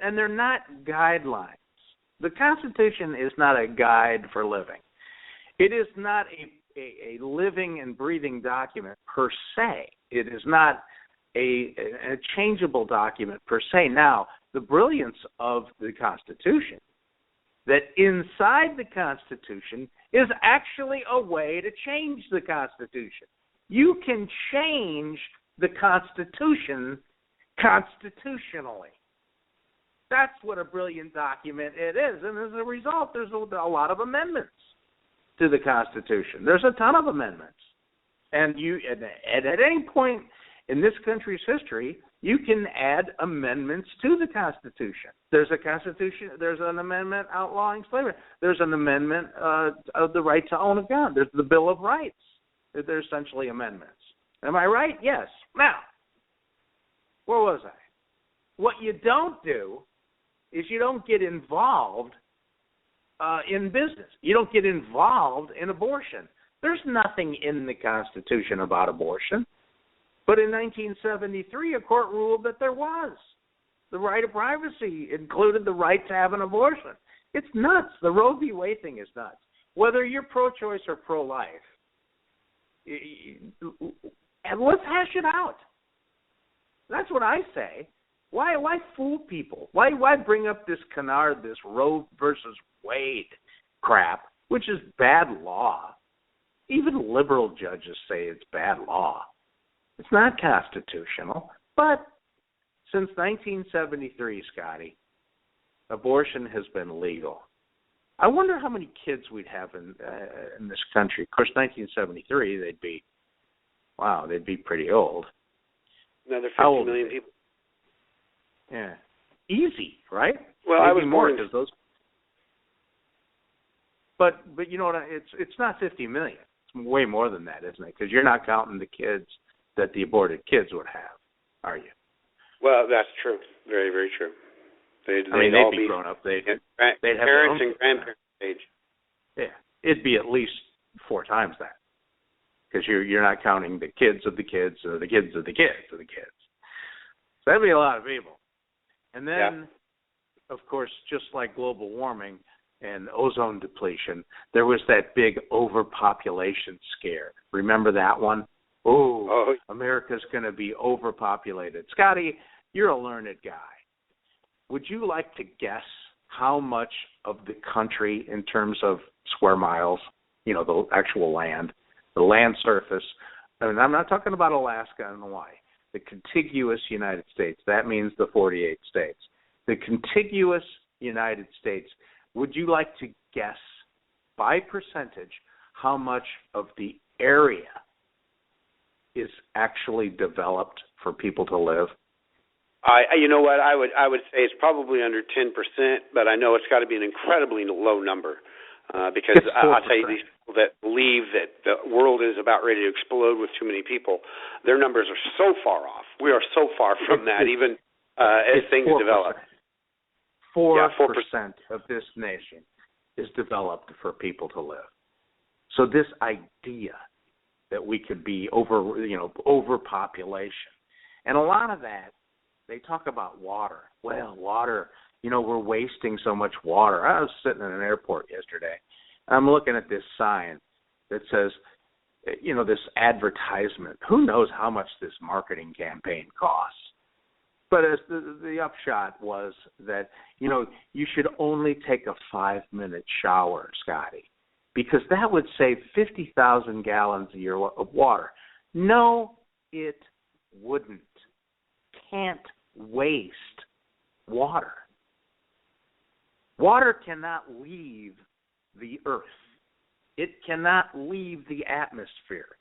Speaker 6: and they're not guidelines. The Constitution is not a guide for living. It is not a living and breathing document per se. It is not a changeable document per se. Now, the brilliance of the Constitution, that inside the Constitution is actually a way to change the Constitution. You can change the Constitution constitutionally. That's what a brilliant document it is. And as a result, there's a lot of amendments to the Constitution. There's a ton of amendments. And at any point in this country's history, you can add amendments to the Constitution. There's a Constitution. There's an amendment outlawing slavery. There's an amendment of the right to own a gun. There's the Bill of Rights. They're essentially amendments. Am I right? Yes. Now, where was I? What you don't do is you don't get involved in business. You don't get involved in abortion. There's nothing in the Constitution about abortion. But in 1973, a court ruled that there was. The right of privacy included the right to have an abortion. It's nuts. The Roe v. Wade thing is nuts. Whether you're pro-choice or pro-life, and let's hash it out. That's what I say. Why fool people? Why bring up this canard, this Roe versus Wade crap, which is bad law? Even liberal judges say it's bad law. It's not constitutional. But since 1973, Scotty, abortion has been legal. I wonder how many kids we'd have in this country. Of course, 1973, they'd be pretty old.
Speaker 5: Another 50 million people.
Speaker 6: Yeah. Easy, right?
Speaker 5: Well,
Speaker 6: maybe
Speaker 5: I was
Speaker 6: more
Speaker 5: born.
Speaker 6: Because those. But you know what? It's not 50 million. It's way more than that, isn't it? Because you're not counting the kids that the aborted kids would have, are you?
Speaker 5: Well, that's true. Very, very true. They'd
Speaker 6: all be grown up. They'd have
Speaker 5: parents and grandparents age.
Speaker 6: Yeah, it'd be at least 4 times that, because you're not counting the kids of the kids or the kids of the kids of the kids. So that'd be a lot of people. And then, of course, just like global warming and ozone depletion, there was that big overpopulation scare. Remember that one? Oh, America's going to be overpopulated. Scotty, you're a learned guy. Would you like to guess how much of the country, in terms of square miles, the actual land, the land surface, and I'm not talking about Alaska and Hawaii, the contiguous United States, that means the 48 states, the contiguous United States, would you like to guess by percentage how much of the area is actually developed for people to live?
Speaker 5: You know what? I would say it's probably under 10%, but I know it's got to be an incredibly low number because I'll tell you, these people that believe that the world is about ready to explode with too many people, their numbers are so far off. We are so far from that, even as things
Speaker 6: 4%.
Speaker 5: develop.
Speaker 6: 4% of this nation is developed for people to live. So this idea that we could be overpopulation, and a lot of that, they talk about water. Well, water, we're wasting so much water. I was sitting in an airport yesterday. I'm looking at this sign that says, this advertisement. Who knows how much this marketing campaign costs? But as the upshot was that, you should only take a 5-minute shower, Scotty, because that would save 50,000 gallons a year of water. No, it wouldn't. Can't waste water. Water cannot leave the earth. It cannot leave the atmosphere.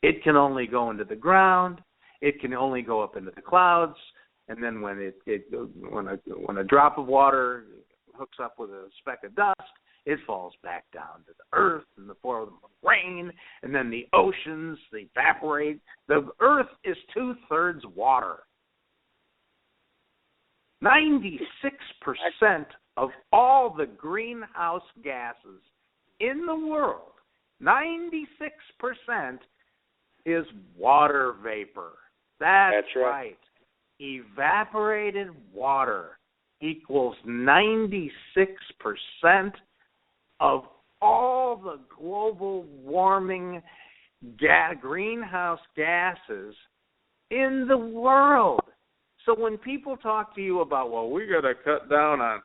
Speaker 6: It can only go into the ground. It can only go up into the clouds. And then when when a drop of water hooks up with a speck of dust, it falls back down to the earth in the form of rain, and then the oceans, they evaporate. The earth is 2/3 water. 96% of all the greenhouse gases in the world, 96% is water vapor. That's right. Evaporated water equals 96% of all the global warming greenhouse gases in the world. So when people talk to you about, well, we got to cut down on,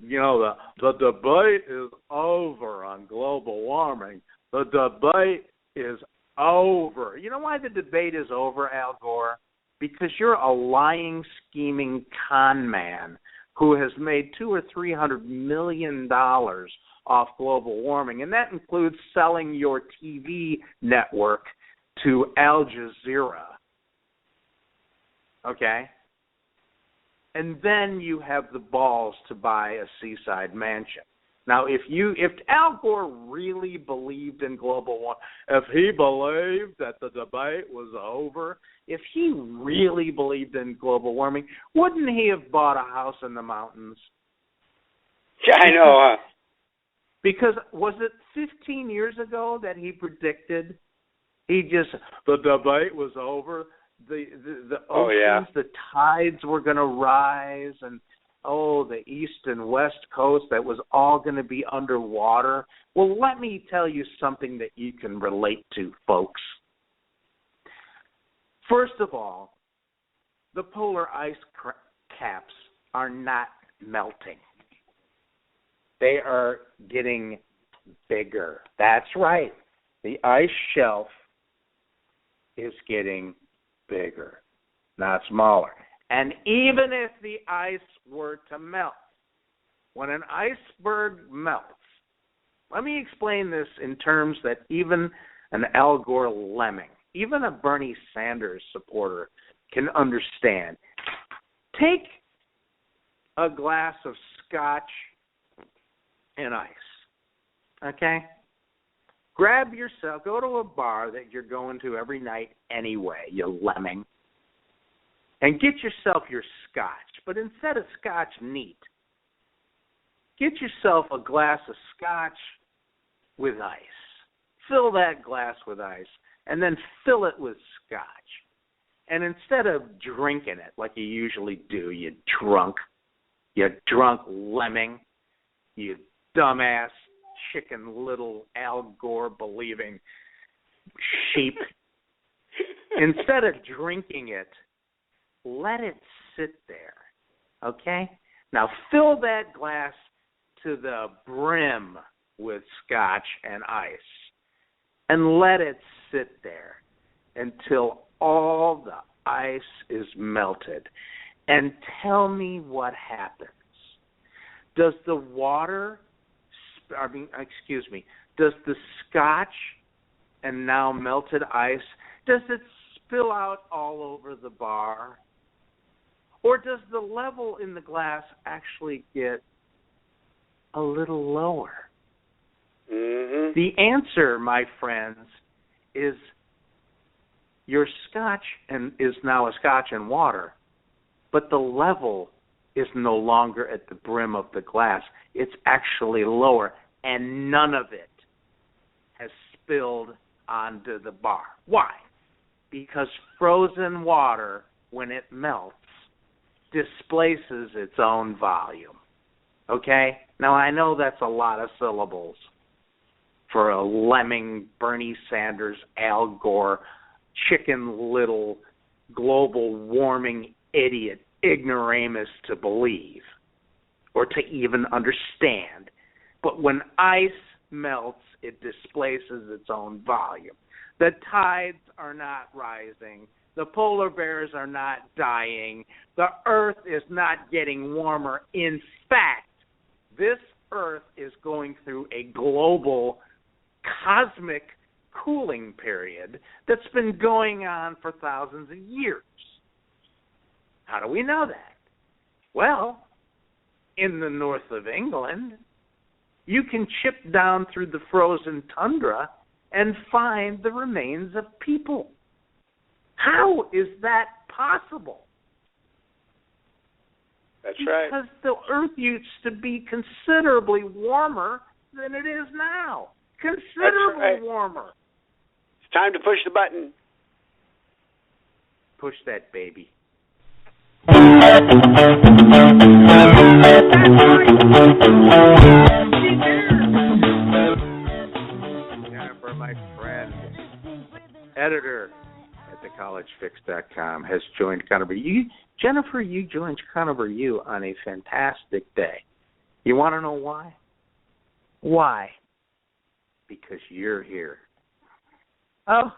Speaker 6: the debate is over on global warming. The debate is over. You know why the debate is over, Al Gore? Because you're a lying, scheming con man who has made $200 or $300 million off global warming, and that includes selling your TV network to Al Jazeera. Okay? And then you have the balls to buy a seaside mansion. Now, if Al Gore really believed in global warming, if he believed that the debate was over, if he really believed in global warming, wouldn't he have bought a house in the mountains?
Speaker 5: Yeah, I know.
Speaker 6: Because was it 15 years ago that he predicted the debate was over? The oceans, the tides were going to rise, and the east and west coast, that was all going to be underwater. Well, let me tell you something that you can relate to, folks. First of all, the polar ice caps are not melting. They are getting bigger. That's right. The ice shelf is getting bigger, not smaller. And even if the ice were to melt, when an iceberg melts, let me explain this in terms that even an Al Gore lemming, even a Bernie Sanders supporter can understand. Take a glass of scotch and ice, okay? Grab yourself, go to a bar that you're going to every night anyway, you lemming, and get yourself your scotch. But instead of scotch neat, get yourself a glass of scotch with ice. Fill that glass with ice, and then fill it with scotch. And instead of drinking it like you usually do, you drunk lemming, you dumbass, chicken little Al Gore believing sheep, instead of drinking it, let it sit there, okay? Now fill that glass to the brim with scotch and ice and let it sit there until all the ice is melted. And tell me what happens. Does the scotch and now melted ice, does it spill out all over the bar? Or does the level in the glass actually get a little lower?
Speaker 5: Mm-hmm.
Speaker 6: The answer, my friends, is your scotch is now a scotch and water, but the level is no longer at the brim of the glass. It's actually lower, and none of it has spilled onto the bar. Why? Because frozen water, when it melts, displaces its own volume. Okay? Now, I know that's a lot of syllables for a lemming, Bernie Sanders, Al Gore, chicken little, global warming idiot, ignoramus to believe or to even understand. But when ice melts, it displaces its own volume. The tides are not rising. The polar bears are not dying. The earth is not getting warmer. In fact, this earth is going through a global cosmic cooling period that's been going on for thousands of years. How do we know that? Well, in the north of England, you can chip down through the frozen tundra and find the remains of people. How is that possible?
Speaker 5: That's right.
Speaker 6: Because the earth used to be considerably warmer than it is now. Considerably warmer.
Speaker 5: It's time to push the button.
Speaker 6: Push that baby. Jennifer, my friend, editor at thecollegefix.com, has joined Conover U. Jennifer, you joined Conover U on a fantastic day. You want to know why?
Speaker 3: Why?
Speaker 6: Because you're here.
Speaker 3: Oh.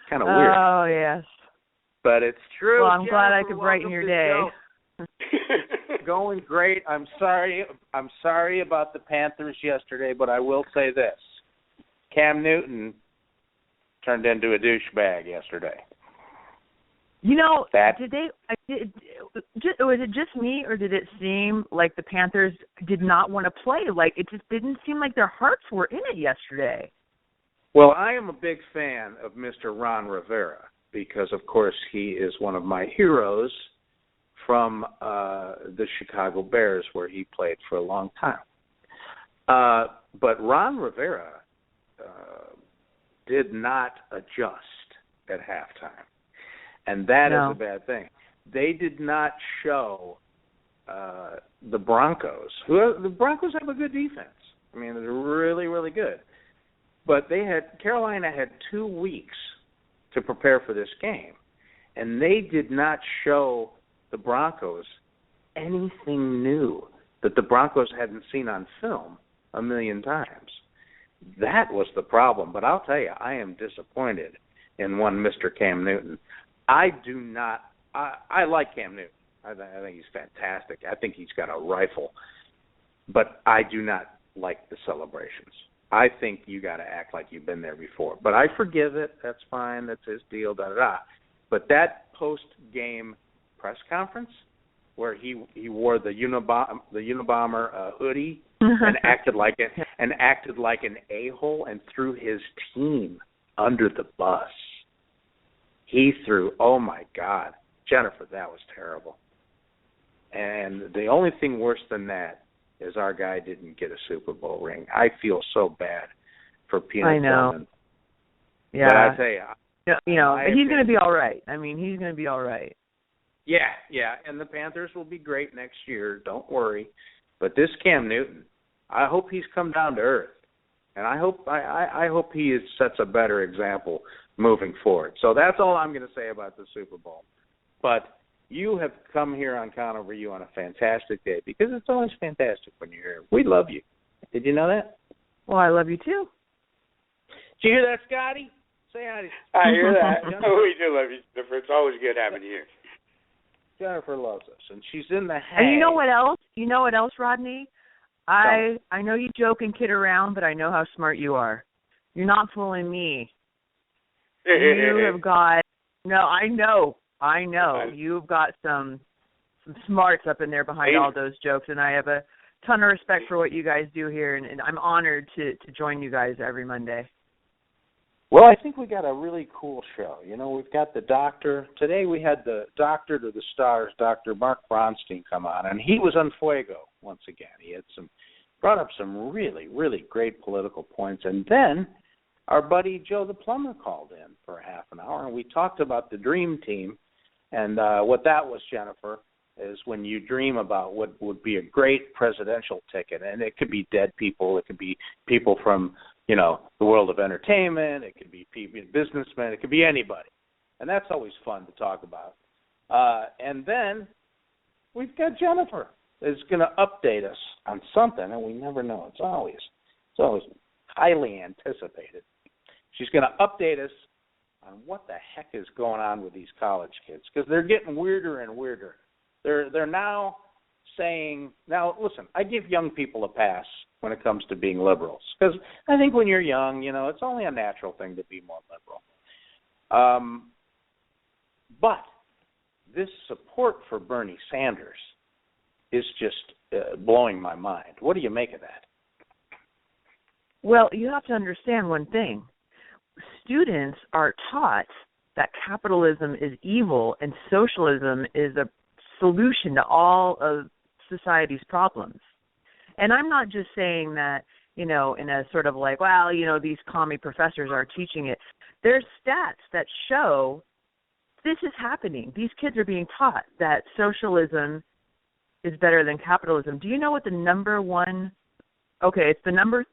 Speaker 6: Kind of weird.
Speaker 3: Oh, yes.
Speaker 6: But it's true.
Speaker 3: Well, I'm
Speaker 6: Jennifer,
Speaker 3: glad I could brighten your day.
Speaker 6: Going great. I'm sorry about the Panthers yesterday, but I will say this. Cam Newton turned into a douchebag yesterday.
Speaker 3: You know, was it just me, or did it seem like the Panthers did not want to play? Like, it just didn't seem like their hearts were in it yesterday.
Speaker 6: Well, I am a big fan of Mr. Ron Rivera because, of course, he is one of my heroes from the Chicago Bears, where he played for a long time. But Ron Rivera did not adjust at halftime. And that is a bad thing. They did not show the Broncos. The Broncos have a good defense. I mean, they're really, really good. But Carolina had 2 weeks to prepare for this game, and they did not show the Broncos anything new that the Broncos hadn't seen on film a million times. That was the problem. But I'll tell you, I am disappointed in one Mr. Cam Newton. I like Cam Newton. I think he's fantastic. I think he's got a rifle. But I do not like the celebrations. I think you got to act like you've been there before. But I forgive it. That's fine. That's his deal, da-da-da. But that post-game press conference where he wore the Unabomber hoodie and acted like an a-hole and threw his team under the bus. He threw, oh, my God. Jennifer, that was terrible. And the only thing worse than that is our guy didn't get a Super Bowl ring. I feel so bad for Peanut.
Speaker 3: I know.
Speaker 6: Tillman.
Speaker 3: Yeah.
Speaker 6: But I tell you,
Speaker 3: he's going to be all right. I mean, he's going to be all right.
Speaker 6: Yeah, and the Panthers will be great next year. Don't worry. But this Cam Newton, I hope he's come down to earth, and I hope he sets a better example moving forward. So that's all I'm going to say about the Super Bowl. But you have come here on Conover U on a fantastic day, because it's always fantastic when you're here. We love you. Did you know that?
Speaker 3: Well, I love you too.
Speaker 6: Did you hear that, Scotty? Say hi.
Speaker 5: I hear that. We do love you, Jennifer. It's always good having you here.
Speaker 6: Jennifer loves us, and she's in the hang.
Speaker 3: And you know what else? You know what else, Rodney? I know you joke and kid around, but I know how smart you are. You're not fooling me. You have got I know. You've got some smarts up in there behind all those jokes, and I have a ton of respect for what you guys do here, and I'm honored to join you guys every Monday.
Speaker 6: Well, I think we got a really cool show. You know, we've got the doctor. Today we had the doctor to the stars, Dr. Mark Bronstein, come on, and he was on fuego once again. He had brought up some really, really great political points, and then our buddy Joe the plumber called in for a half an hour, and we talked about the dream team, and what that was, Jennifer, is when you dream about what would be a great presidential ticket, and it could be dead people, it could be people from, you know, the world of entertainment, it could be businessmen, it could be anybody, and that's always fun to talk about. And then we've got Jennifer is going to update us on something, and we never know. It's always highly anticipated. She's going to update us on what the heck is going on with these college kids, because they're getting weirder and weirder. They're now saying, now listen, I give young people a pass when it comes to being liberals, because I think when you're young, you know, it's only a natural thing to be more liberal. But this support for Bernie Sanders is just blowing my mind. What do you make of that?
Speaker 3: Well, you have to understand one thing. Students are taught that capitalism is evil and socialism is a solution to all of society's problems. And I'm not just saying that, you know, in a sort of like, well, you know, these commie professors are teaching it. There's stats that show this is happening. These kids are being taught that socialism is better than capitalism. Do you know what the number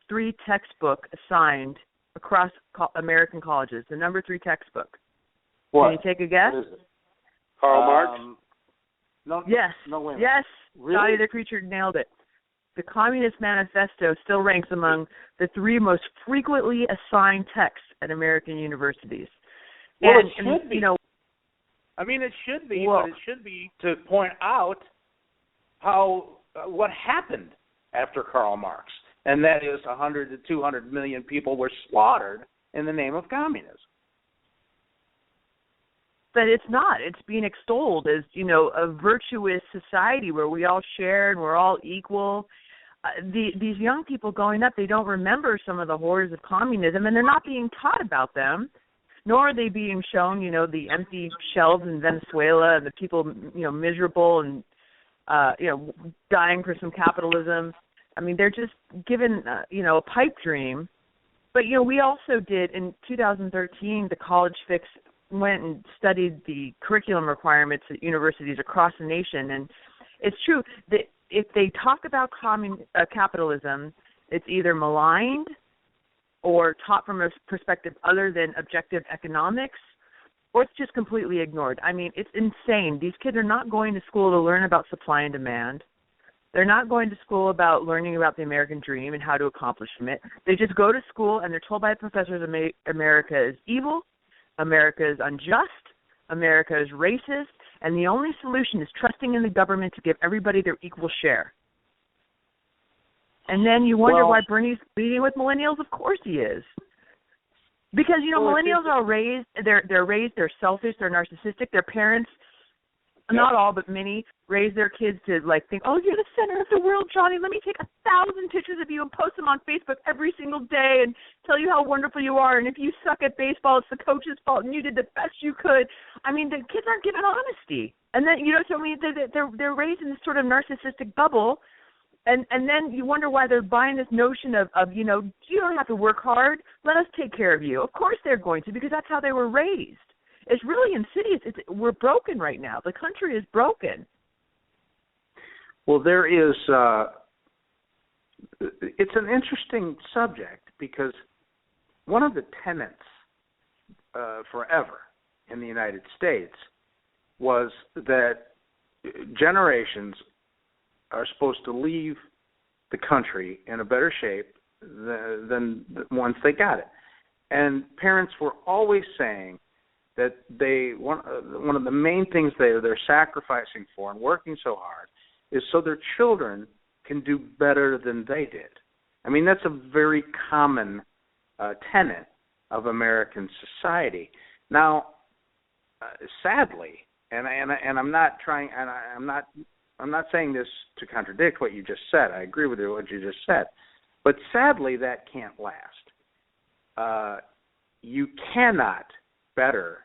Speaker 3: 3 textbook assigned across American colleges? The number 3 textbook.
Speaker 4: What?
Speaker 3: Can you take a guess?
Speaker 4: What is it?
Speaker 5: Karl Marx?
Speaker 4: No.
Speaker 3: Yes.
Speaker 4: No, wait a minute.
Speaker 3: Yes.
Speaker 4: Really?
Speaker 3: Johnny the Creature nailed it. The Communist Manifesto still ranks among the 3 most frequently assigned texts at American universities.
Speaker 4: Well,
Speaker 3: and,
Speaker 4: it should be.
Speaker 3: You know,
Speaker 4: I mean, it should be,
Speaker 3: well,
Speaker 4: but it should be to point out what happened after Karl Marx, and that is 100 to 200 million people were slaughtered in the name of communism.
Speaker 3: But it's not. It's being extolled as, you know, a virtuous society where we all share and we're all equal. These young people growing up, they don't remember some of the horrors of communism, and they're not being taught about them, nor are they being shown, you know, the empty shelves in Venezuela and the people, you know, miserable and, you know, dying for some capitalism. I mean, they're just given, you know, a pipe dream. But, you know, we also did, in 2013, the College Fix went and studied the curriculum requirements at universities across the nation, and it's true that if they talk about capitalism, it's either maligned or taught from a perspective other than objective economics, or it's just completely ignored. I mean, it's insane. These kids are not going to school to learn about supply and demand. They're not going to school about learning about the American dream and how to accomplish it. They just go to school and they're told by professors America is evil, America is unjust, America is racist, and the only solution is trusting in the government to give everybody their equal share. And then you wonder why Bernie's meeting with millennials. Of course he is. Because, you know, millennials are raised, they're selfish, they're narcissistic. Their parents, not all, but many, raise their kids to, like, think, oh, you're the center of the world, Johnny. Let me take 1,000 pictures of you and post them on Facebook every single day and tell you how wonderful you are. And if you suck at baseball, it's the coach's fault, and you did the best you could. I mean, the kids aren't given honesty. And then, you know, so I mean, they're raised in this sort of narcissistic bubble. And then you wonder why they're buying this notion of, you know, you don't have to work hard. Let us take care of you. Of course they're going to, because that's how they were raised. It's really insidious. We're broken right now. The country is broken.
Speaker 6: Well, there is it's an interesting subject because one of the tenets forever in the United States was that generations are supposed to leave the country in a better shape than once they got it. And parents were always saying that one of the main things they're sacrificing for and working so hard is so their children can do better than they did. I mean, that's a very common tenet of American society. Now, sadly, and I'm not trying, and I'm not saying this to contradict what you just said. I agree with what you just said, but sadly, that can't last. You cannot better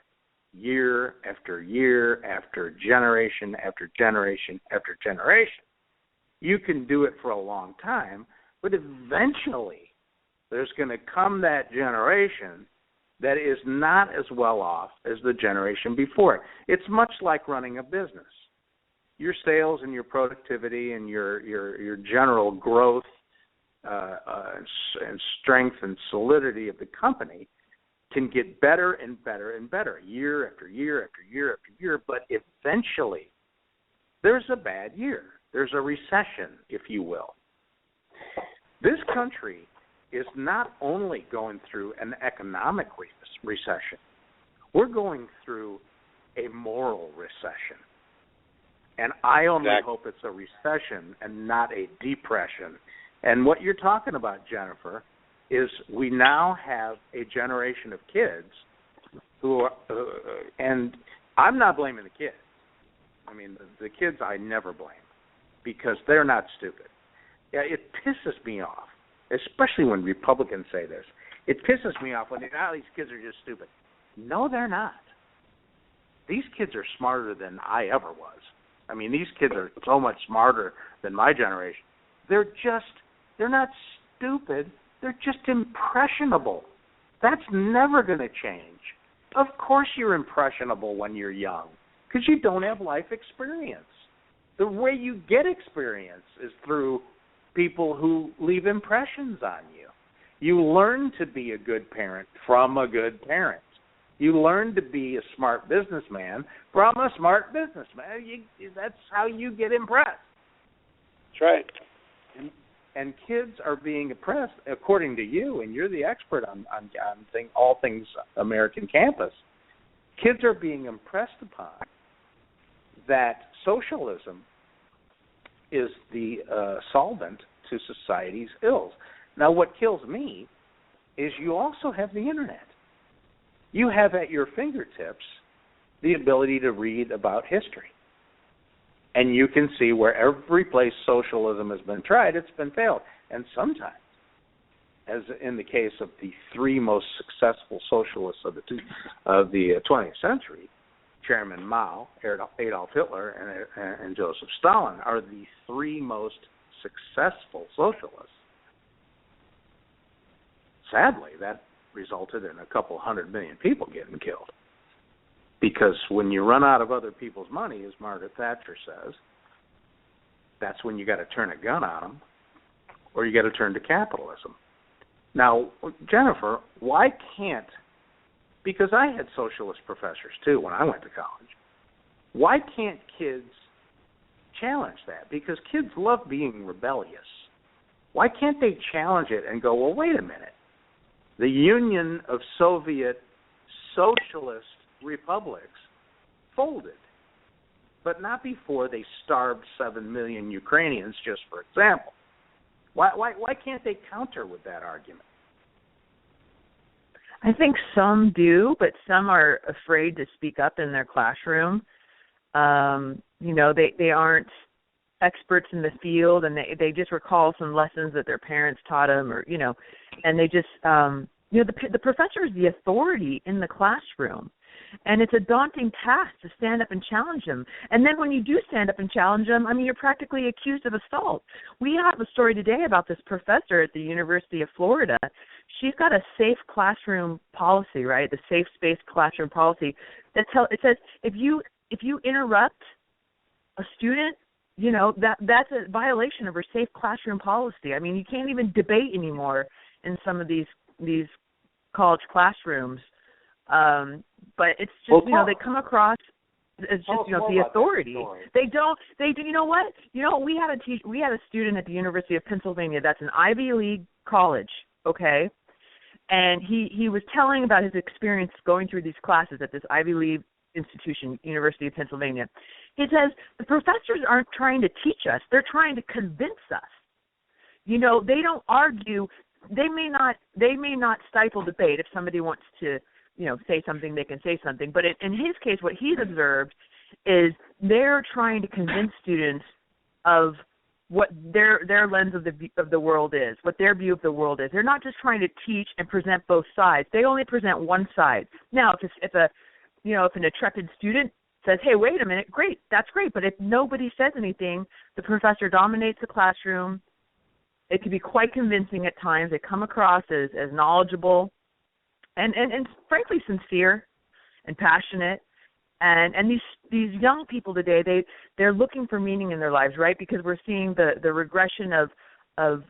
Speaker 6: year after year after generation after generation after generation. You can do it for a long time, but eventually there's going to come that generation that is not as well off as the generation before it. It's much like running a business. Your sales and your productivity and your general growth and strength and solidity of the company can get better and better and better year after year after year after year, but eventually there's a bad year. There's a recession, if you will. This country is not only going through an economic recession, we're going through a moral recession. And I only hope it's a recession and not a depression. And what you're talking about, Jennifer, is we now have a generation of kids who are, and I'm not blaming the kids. I mean, the kids I never blame because they're not stupid. Yeah, it pisses me off, especially when Republicans say this. It pisses me off when these kids are just stupid. No, they're not. These kids are smarter than I ever was. I mean, these kids are so much smarter than my generation. They're not stupid. They're just impressionable. That's never going to change. Of course you're impressionable when you're young because you don't have life experience. The way you get experience is through people who leave impressions on you. You learn to be a good parent from a good parent. You learn to be a smart businessman from a smart businessman. That's how you get impressed.
Speaker 5: That's right.
Speaker 6: And kids are being oppressed, according to you, and you're the expert on all things American campus. Kids are being impressed upon that socialism is the solvent to society's ills. Now, what kills me is you also have the Internet. You have at your fingertips the ability to read about history. And you can see where every place socialism has been tried, it's been failed. And sometimes, as in the case of the three most successful socialists of the 20th century, Chairman Mao, Adolf Hitler, and Joseph Stalin, are the three most successful socialists. Sadly, that resulted in a couple 100 million people getting killed. Because when you run out of other people's money, as Margaret Thatcher says, that's when you got to turn a gun on them, or you got to turn to capitalism. Now, Jennifer, why can't, because I had socialist professors too when I went to college, why can't kids challenge that? Because kids love being rebellious. Why can't they challenge it and go, well, wait a minute. The Union of Soviet Socialist Republics folded, but not before they starved 7 million Ukrainians, just for example. Why can't they counter with that argument?
Speaker 3: I think some do, but some are afraid to speak up in their classroom. They aren't experts in the field, and they just recall some lessons that their parents taught them, and they just, the professor is the authority in the classroom. And it's a daunting task to stand up and challenge them. And then when you do stand up and challenge them, you're practically accused of assault. We have a story today about this professor at the University of Florida. She's got a safe classroom policy, right? The safe space classroom policy it says if you interrupt a student, that's a violation of her safe classroom policy. You can't even debate anymore in some of these college classrooms. But it's just, they come across as just, the authority. They do, you know what? We had a student at the University of Pennsylvania that's an Ivy League college, okay? And he was telling about his experience going through these classes at this Ivy League institution, University of Pennsylvania. He says, the professors aren't trying to teach us. They're trying to convince us. They don't argue. They may not stifle debate if somebody wants to, say something, they can say something. But in his case, what he's observed is they're trying to convince students of what their lens of the world is, what their view of the world is. They're not just trying to teach and present both sides. They only present one side. Now, if an attracted student says, hey, wait a minute, great, that's great. But if nobody says anything, the professor dominates the classroom. It can be quite convincing at times. They come across as knowledgeable and frankly sincere and passionate. And these young people today, they're looking for meaning in their lives, right? Because we're seeing the regression of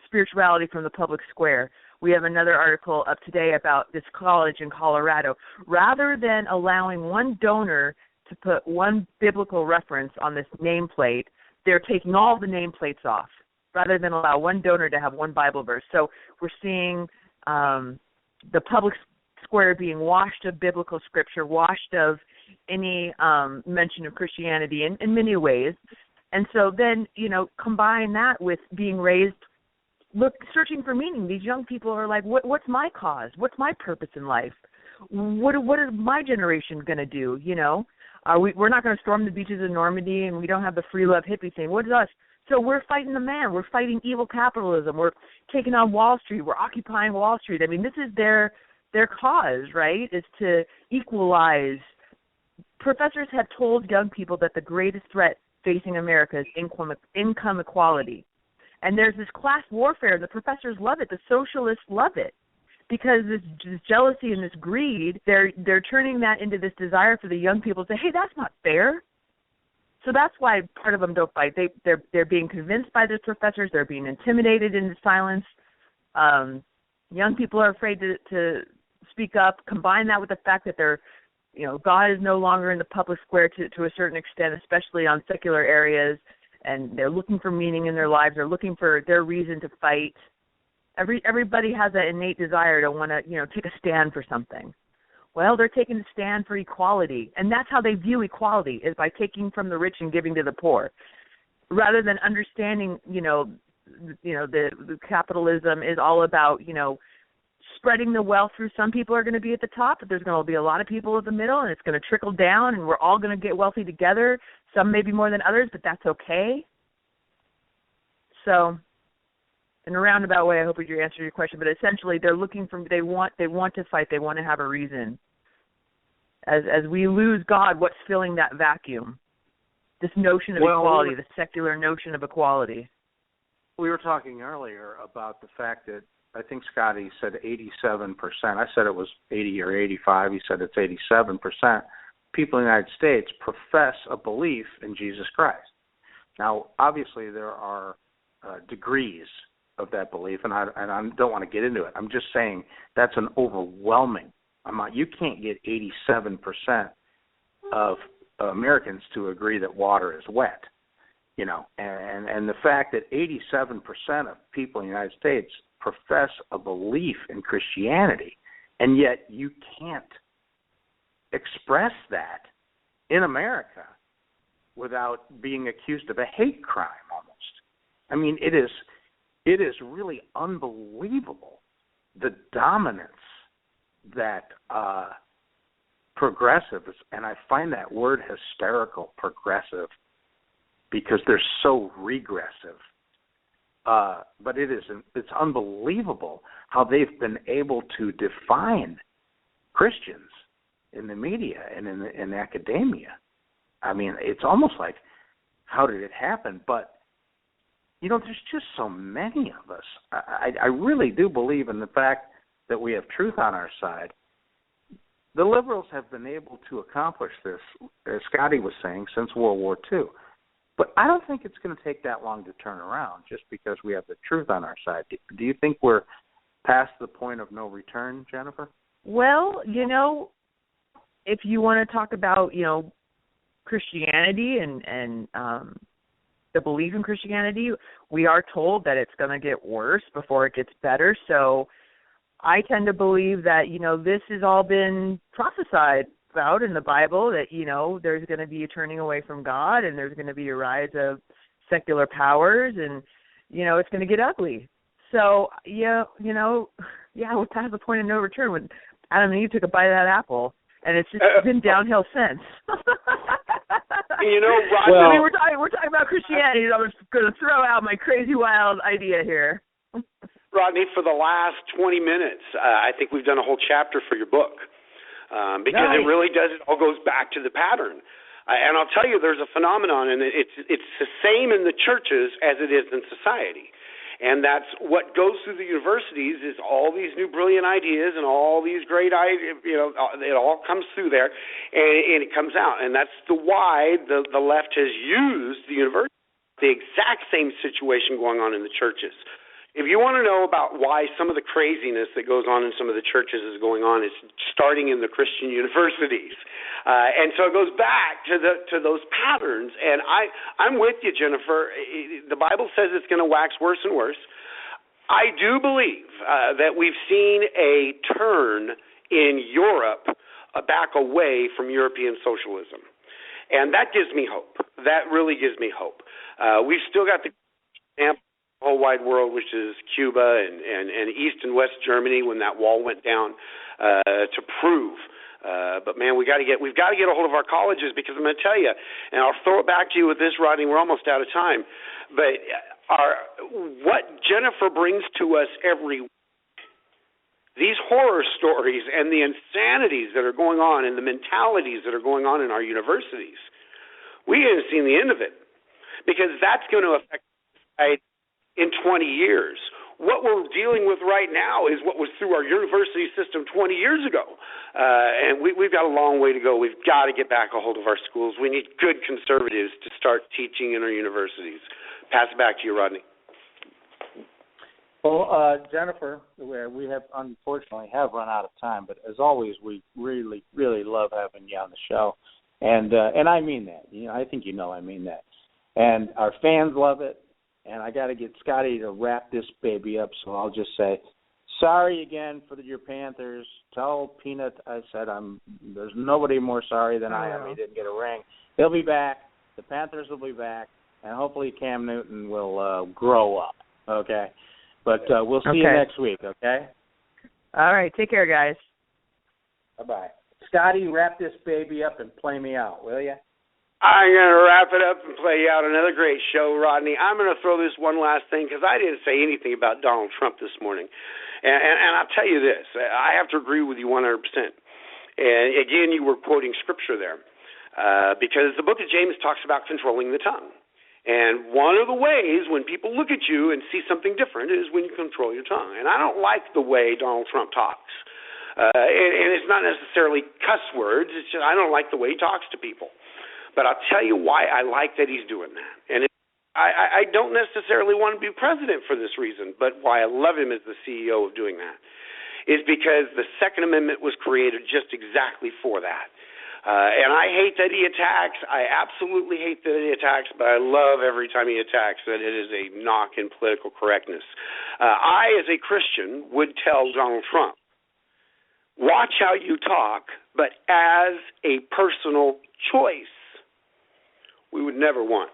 Speaker 3: spirituality from the public square. We have another article up today about this college in Colorado. Rather than allowing one donor to put one biblical reference on this nameplate, they're taking all the nameplates off, rather than allow one donor to have one Bible verse. So we're seeing the public square being washed of biblical scripture, washed of any mention of Christianity in many ways. And so then, combine that with being raised, searching for meaning. These young people are like, what's my cause? What's my purpose in life? What is my generation going to do? We're not going to storm the beaches of Normandy, and we don't have the free love hippie thing. What is us? So we're fighting the man. We're fighting evil capitalism. We're taking on Wall Street. We're occupying Wall Street. This is their cause, right, is to equalize. Professors have told young people that the greatest threat facing America is income equality. And there's this class warfare. The professors love it. The socialists love it. Because this jealousy and this greed, they're turning that into this desire for the young people to say, hey, that's not fair. So that's why part of them don't fight. They're being convinced by the professors. They're being intimidated into silence. Young people are afraid to speak up. Combine that with the fact that God is no longer in the public square to a certain extent, especially on secular areas, and they're looking for meaning in their lives. They're looking for their reason to fight. Everybody has that innate desire to want to, take a stand for something. Well, they're taking a stand for equality, and that's how they view equality, is by taking from the rich and giving to the poor, rather than understanding, the capitalism is all about, spreading the wealth through. Some people are going to be at the top, but there's going to be a lot of people at the middle, and it's going to trickle down, and we're all going to get wealthy together. Some maybe more than others, but that's okay. So, in a roundabout way, I hope you answered your question, but essentially they want to fight, they want to have a reason. As we lose God, what's filling that vacuum? This notion of equality, the secular notion of equality.
Speaker 6: We were talking earlier about the fact that I think Scotty said 87%. I said it was 80 or 85. He said it's 87%. People in the United States profess a belief in Jesus Christ. Now, obviously, there are degrees of that belief, and I don't want to get into it. I'm just saying that's an overwhelming amount. You can't get 87% of Americans to agree that water is wet, and the fact that 87% of people in the United States profess a belief in Christianity, and yet you can't express that in America without being accused of a hate crime almost. I mean, it is really unbelievable, the dominance that progressives, and I find that word hysterical, progressive, because they're so regressive. But it's unbelievable how they've been able to define Christians in the media and in academia. I mean, it's almost like, how did it happen? But, there's just so many of us. I really do believe in the fact that we have truth on our side. The liberals have been able to accomplish this, as Scotty was saying, since World War II. But I don't think it's going to take that long to turn around just because we have the truth on our side. Do you think we're past the point of no return, Jennifer?
Speaker 3: Well, if you want to talk about, Christianity and the belief in Christianity, we are told that it's going to get worse before it gets better. So I tend to believe that, this has all been prophesied about in the Bible, that, there's going to be a turning away from God, and there's going to be a rise of secular powers, and, it's going to get ugly. So, we're past the point of no return when Adam and Eve took a bite of that apple, and it's just been downhill since.
Speaker 5: Rodney,
Speaker 3: we're talking about Christianity, so I'm just going to throw out my crazy wild idea here.
Speaker 5: Rodney, for the last 20 minutes, I think we've done a whole chapter for your book. Because
Speaker 3: nice.
Speaker 5: It really does, it all goes back to the pattern. And I'll tell you, there's a phenomenon, and it's the same in the churches as it is in society. And that's what goes through the universities is all these new brilliant ideas and all these great ideas, it all comes through there, and it comes out. And that's why the left has used the university, the exact same situation going on in the churches. If you want to know about why some of the craziness that goes on in some of the churches is going on, it's starting in the Christian universities. And so it goes back to those patterns. And I'm with you, Jennifer. The Bible says it's going to wax worse and worse. I do believe that we've seen a turn in Europe back away from European socialism. And that gives me hope. That really gives me hope. We've still got the whole wide world, which is Cuba and East and West Germany when that wall went down to prove. But man, we've got to get a hold of our colleges, because I'm going to tell you, and I'll throw it back to you with this, Rodney. We're almost out of time, but what Jennifer brings to us every week, these horror stories and the insanities that are going on and the mentalities that are going on in our universities, we haven't seen the end of it, because that's going to affect society in 20 years. What we're dealing with right now is what was through our university system 20 years ago. And we've got a long way to go. We've got to get back a hold of our schools. We need good conservatives to start teaching in our universities. Pass it back to you, Rodney.
Speaker 4: Well, Jennifer, we have unfortunately run out of time, but as always, we really, really love having you on the show, and I mean that. I think I mean that, and our fans love it. And I got to get Scotty to wrap this baby up, so I'll just say, sorry again for your Panthers. Tell Peanut I said there's nobody more sorry than I am. He didn't get a ring. He'll be back. The Panthers will be back, and hopefully Cam Newton will grow up. Okay. But we'll see you next week, okay?
Speaker 3: All right. Take care, guys.
Speaker 4: Bye-bye. Scotty, wrap this baby up and play me out, will you?
Speaker 5: I'm going to wrap it up and play you out another great show, Rodney. I'm going to throw this one last thing because I didn't say anything about Donald Trump this morning. And I'll tell you this. I have to agree with you 100%. And, again, you were quoting Scripture there because the book of James talks about controlling the tongue. And one of the ways when people look at you and see something different is when you control your tongue. And I don't like the way Donald Trump talks. And it's not necessarily cuss words. It's just I don't like the way he talks to people. But I'll tell you why I like that he's doing that. And I don't necessarily want to be president for this reason, but why I love him as the CEO of doing that is because the Second Amendment was created just exactly for that. And I hate that he attacks. I absolutely hate that he attacks, but I love every time he attacks that it is a knock in political correctness. I, as a Christian, would tell Donald Trump, watch how you talk, but as a personal choice. We would never want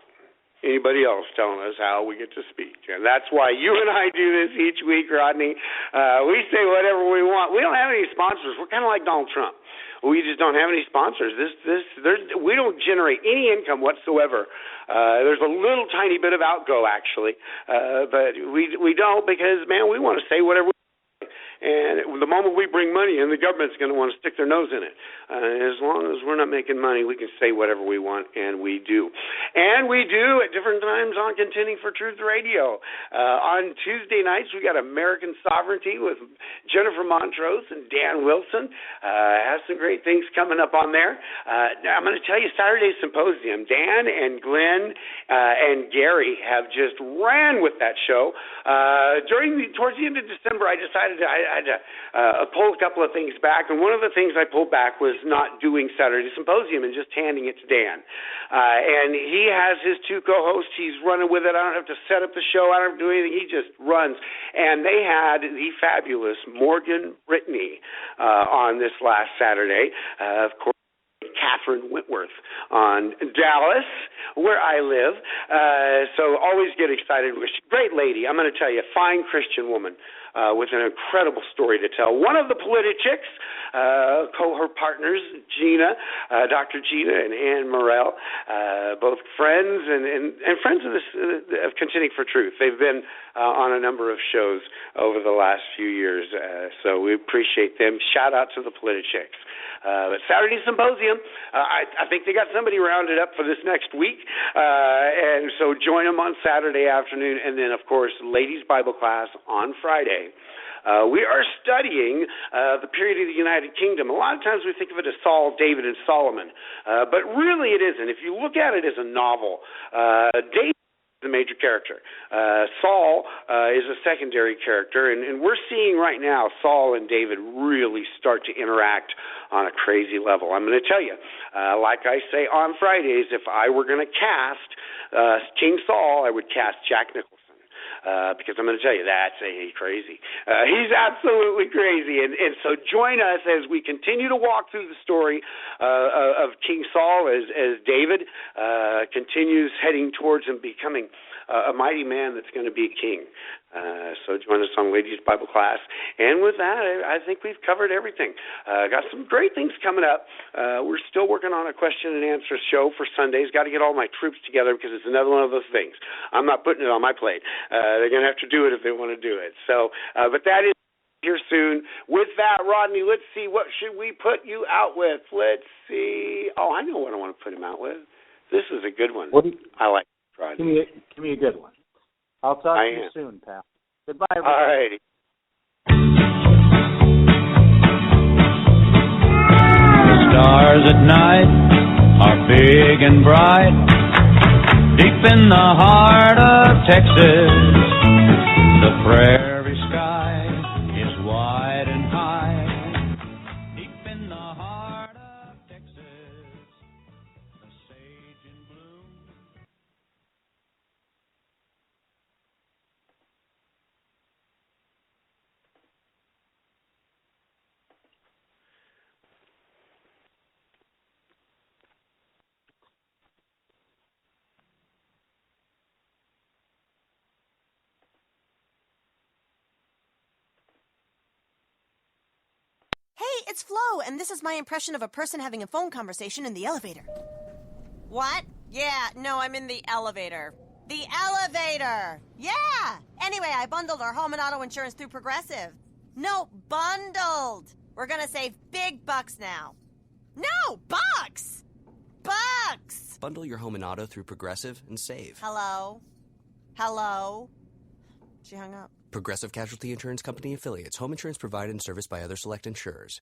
Speaker 5: anybody else telling us how we get to speak. And that's why you and I do this each week, Rodney. We say whatever we want. We don't have any sponsors. We're kind of like Donald Trump. We just don't have any sponsors. We don't generate any income whatsoever. There's a little tiny bit of outgo, actually. But we don't because, man, we want to say whatever we want. And the moment we bring money in, the government's going to want to stick their nose in it. As long as we're not making money, we can say whatever we want, and we do. And we do at different times on Contending for Truth Radio. On Tuesday nights, we got American Sovereignty with Jennifer Montrose and Dan Wilson. Has some great things coming up on there. I'm going to tell you, Saturday Symposium, Dan and Glenn and Gary have just ran with that show. Towards the end of December, I decided I had to pull a couple of things back, and one of the things I pulled back was not doing Saturday Symposium and just handing it to Dan. And he has his two co-hosts. He's running with it. I don't have to set up the show. I don't have to do anything. He just runs. And they had the fabulous Morgan Brittany on this last Saturday. Of course, Catherine Whitworth on Dallas, where I live. So always get excited. She's a great lady. I'm going to tell you, a fine Christian woman with an incredible story to tell. One of the Politichicks, her partners, Gina, Dr. Gina and Ann Morrell, both friends and friends of Contending for Truth. They've been on a number of shows over the last few years, so we appreciate them. Shout out to the Politichicks. But Saturday Symposium, I think they got somebody rounded up for this next week, and so join them on Saturday afternoon, and then, of course, Ladies Bible Class on Friday. We are studying the period of the United Kingdom. A lot of times we think of it as Saul, David, and Solomon, but really it isn't. If you look at it as a novel, David the major character. Saul is a secondary character, and we're seeing right now Saul and David really start to interact on a crazy level. I'm going to tell you, like I say on Fridays, if I were going to cast King Saul, I would cast Jack Nicholson. Because I'm going to tell you, that's crazy. He's absolutely crazy. And so join us as we continue to walk through the story of King Saul as David continues heading towards him becoming a mighty man that's going to be a king. So join us on Ladies Bible Class. And with that, I think we've covered everything. Got some great things coming up. We're still working on a question and answer show for Sundays. Got to get all my troops together because it's another one of those things. I'm not putting it on my plate. They're going to have to do it if they want to do it. So, but that is here soon. With that, Rodney, let's see. What should we put you out with? Let's see. Oh, I know what I want to put him out with. This is a good one. I like it, Rodney.
Speaker 4: Give me a good one. I'll talk to you soon, pal. Goodbye, everybody.
Speaker 5: All righty.
Speaker 9: The stars at night are big and bright. Deep in the heart of Texas, the prairie
Speaker 10: it's Flo, and this is my impression of a person having a phone conversation in the elevator. What? Yeah, no, I'm in the elevator. The elevator! Yeah! Anyway, I bundled our home and auto insurance through Progressive. No, bundled! We're gonna save big bucks now. No, bucks! Bucks!
Speaker 11: Bundle your home and auto through Progressive and save.
Speaker 10: Hello? Hello? She hung up.
Speaker 11: Progressive Casualty Insurance Company affiliates. Home insurance provided and serviced by other select insurers.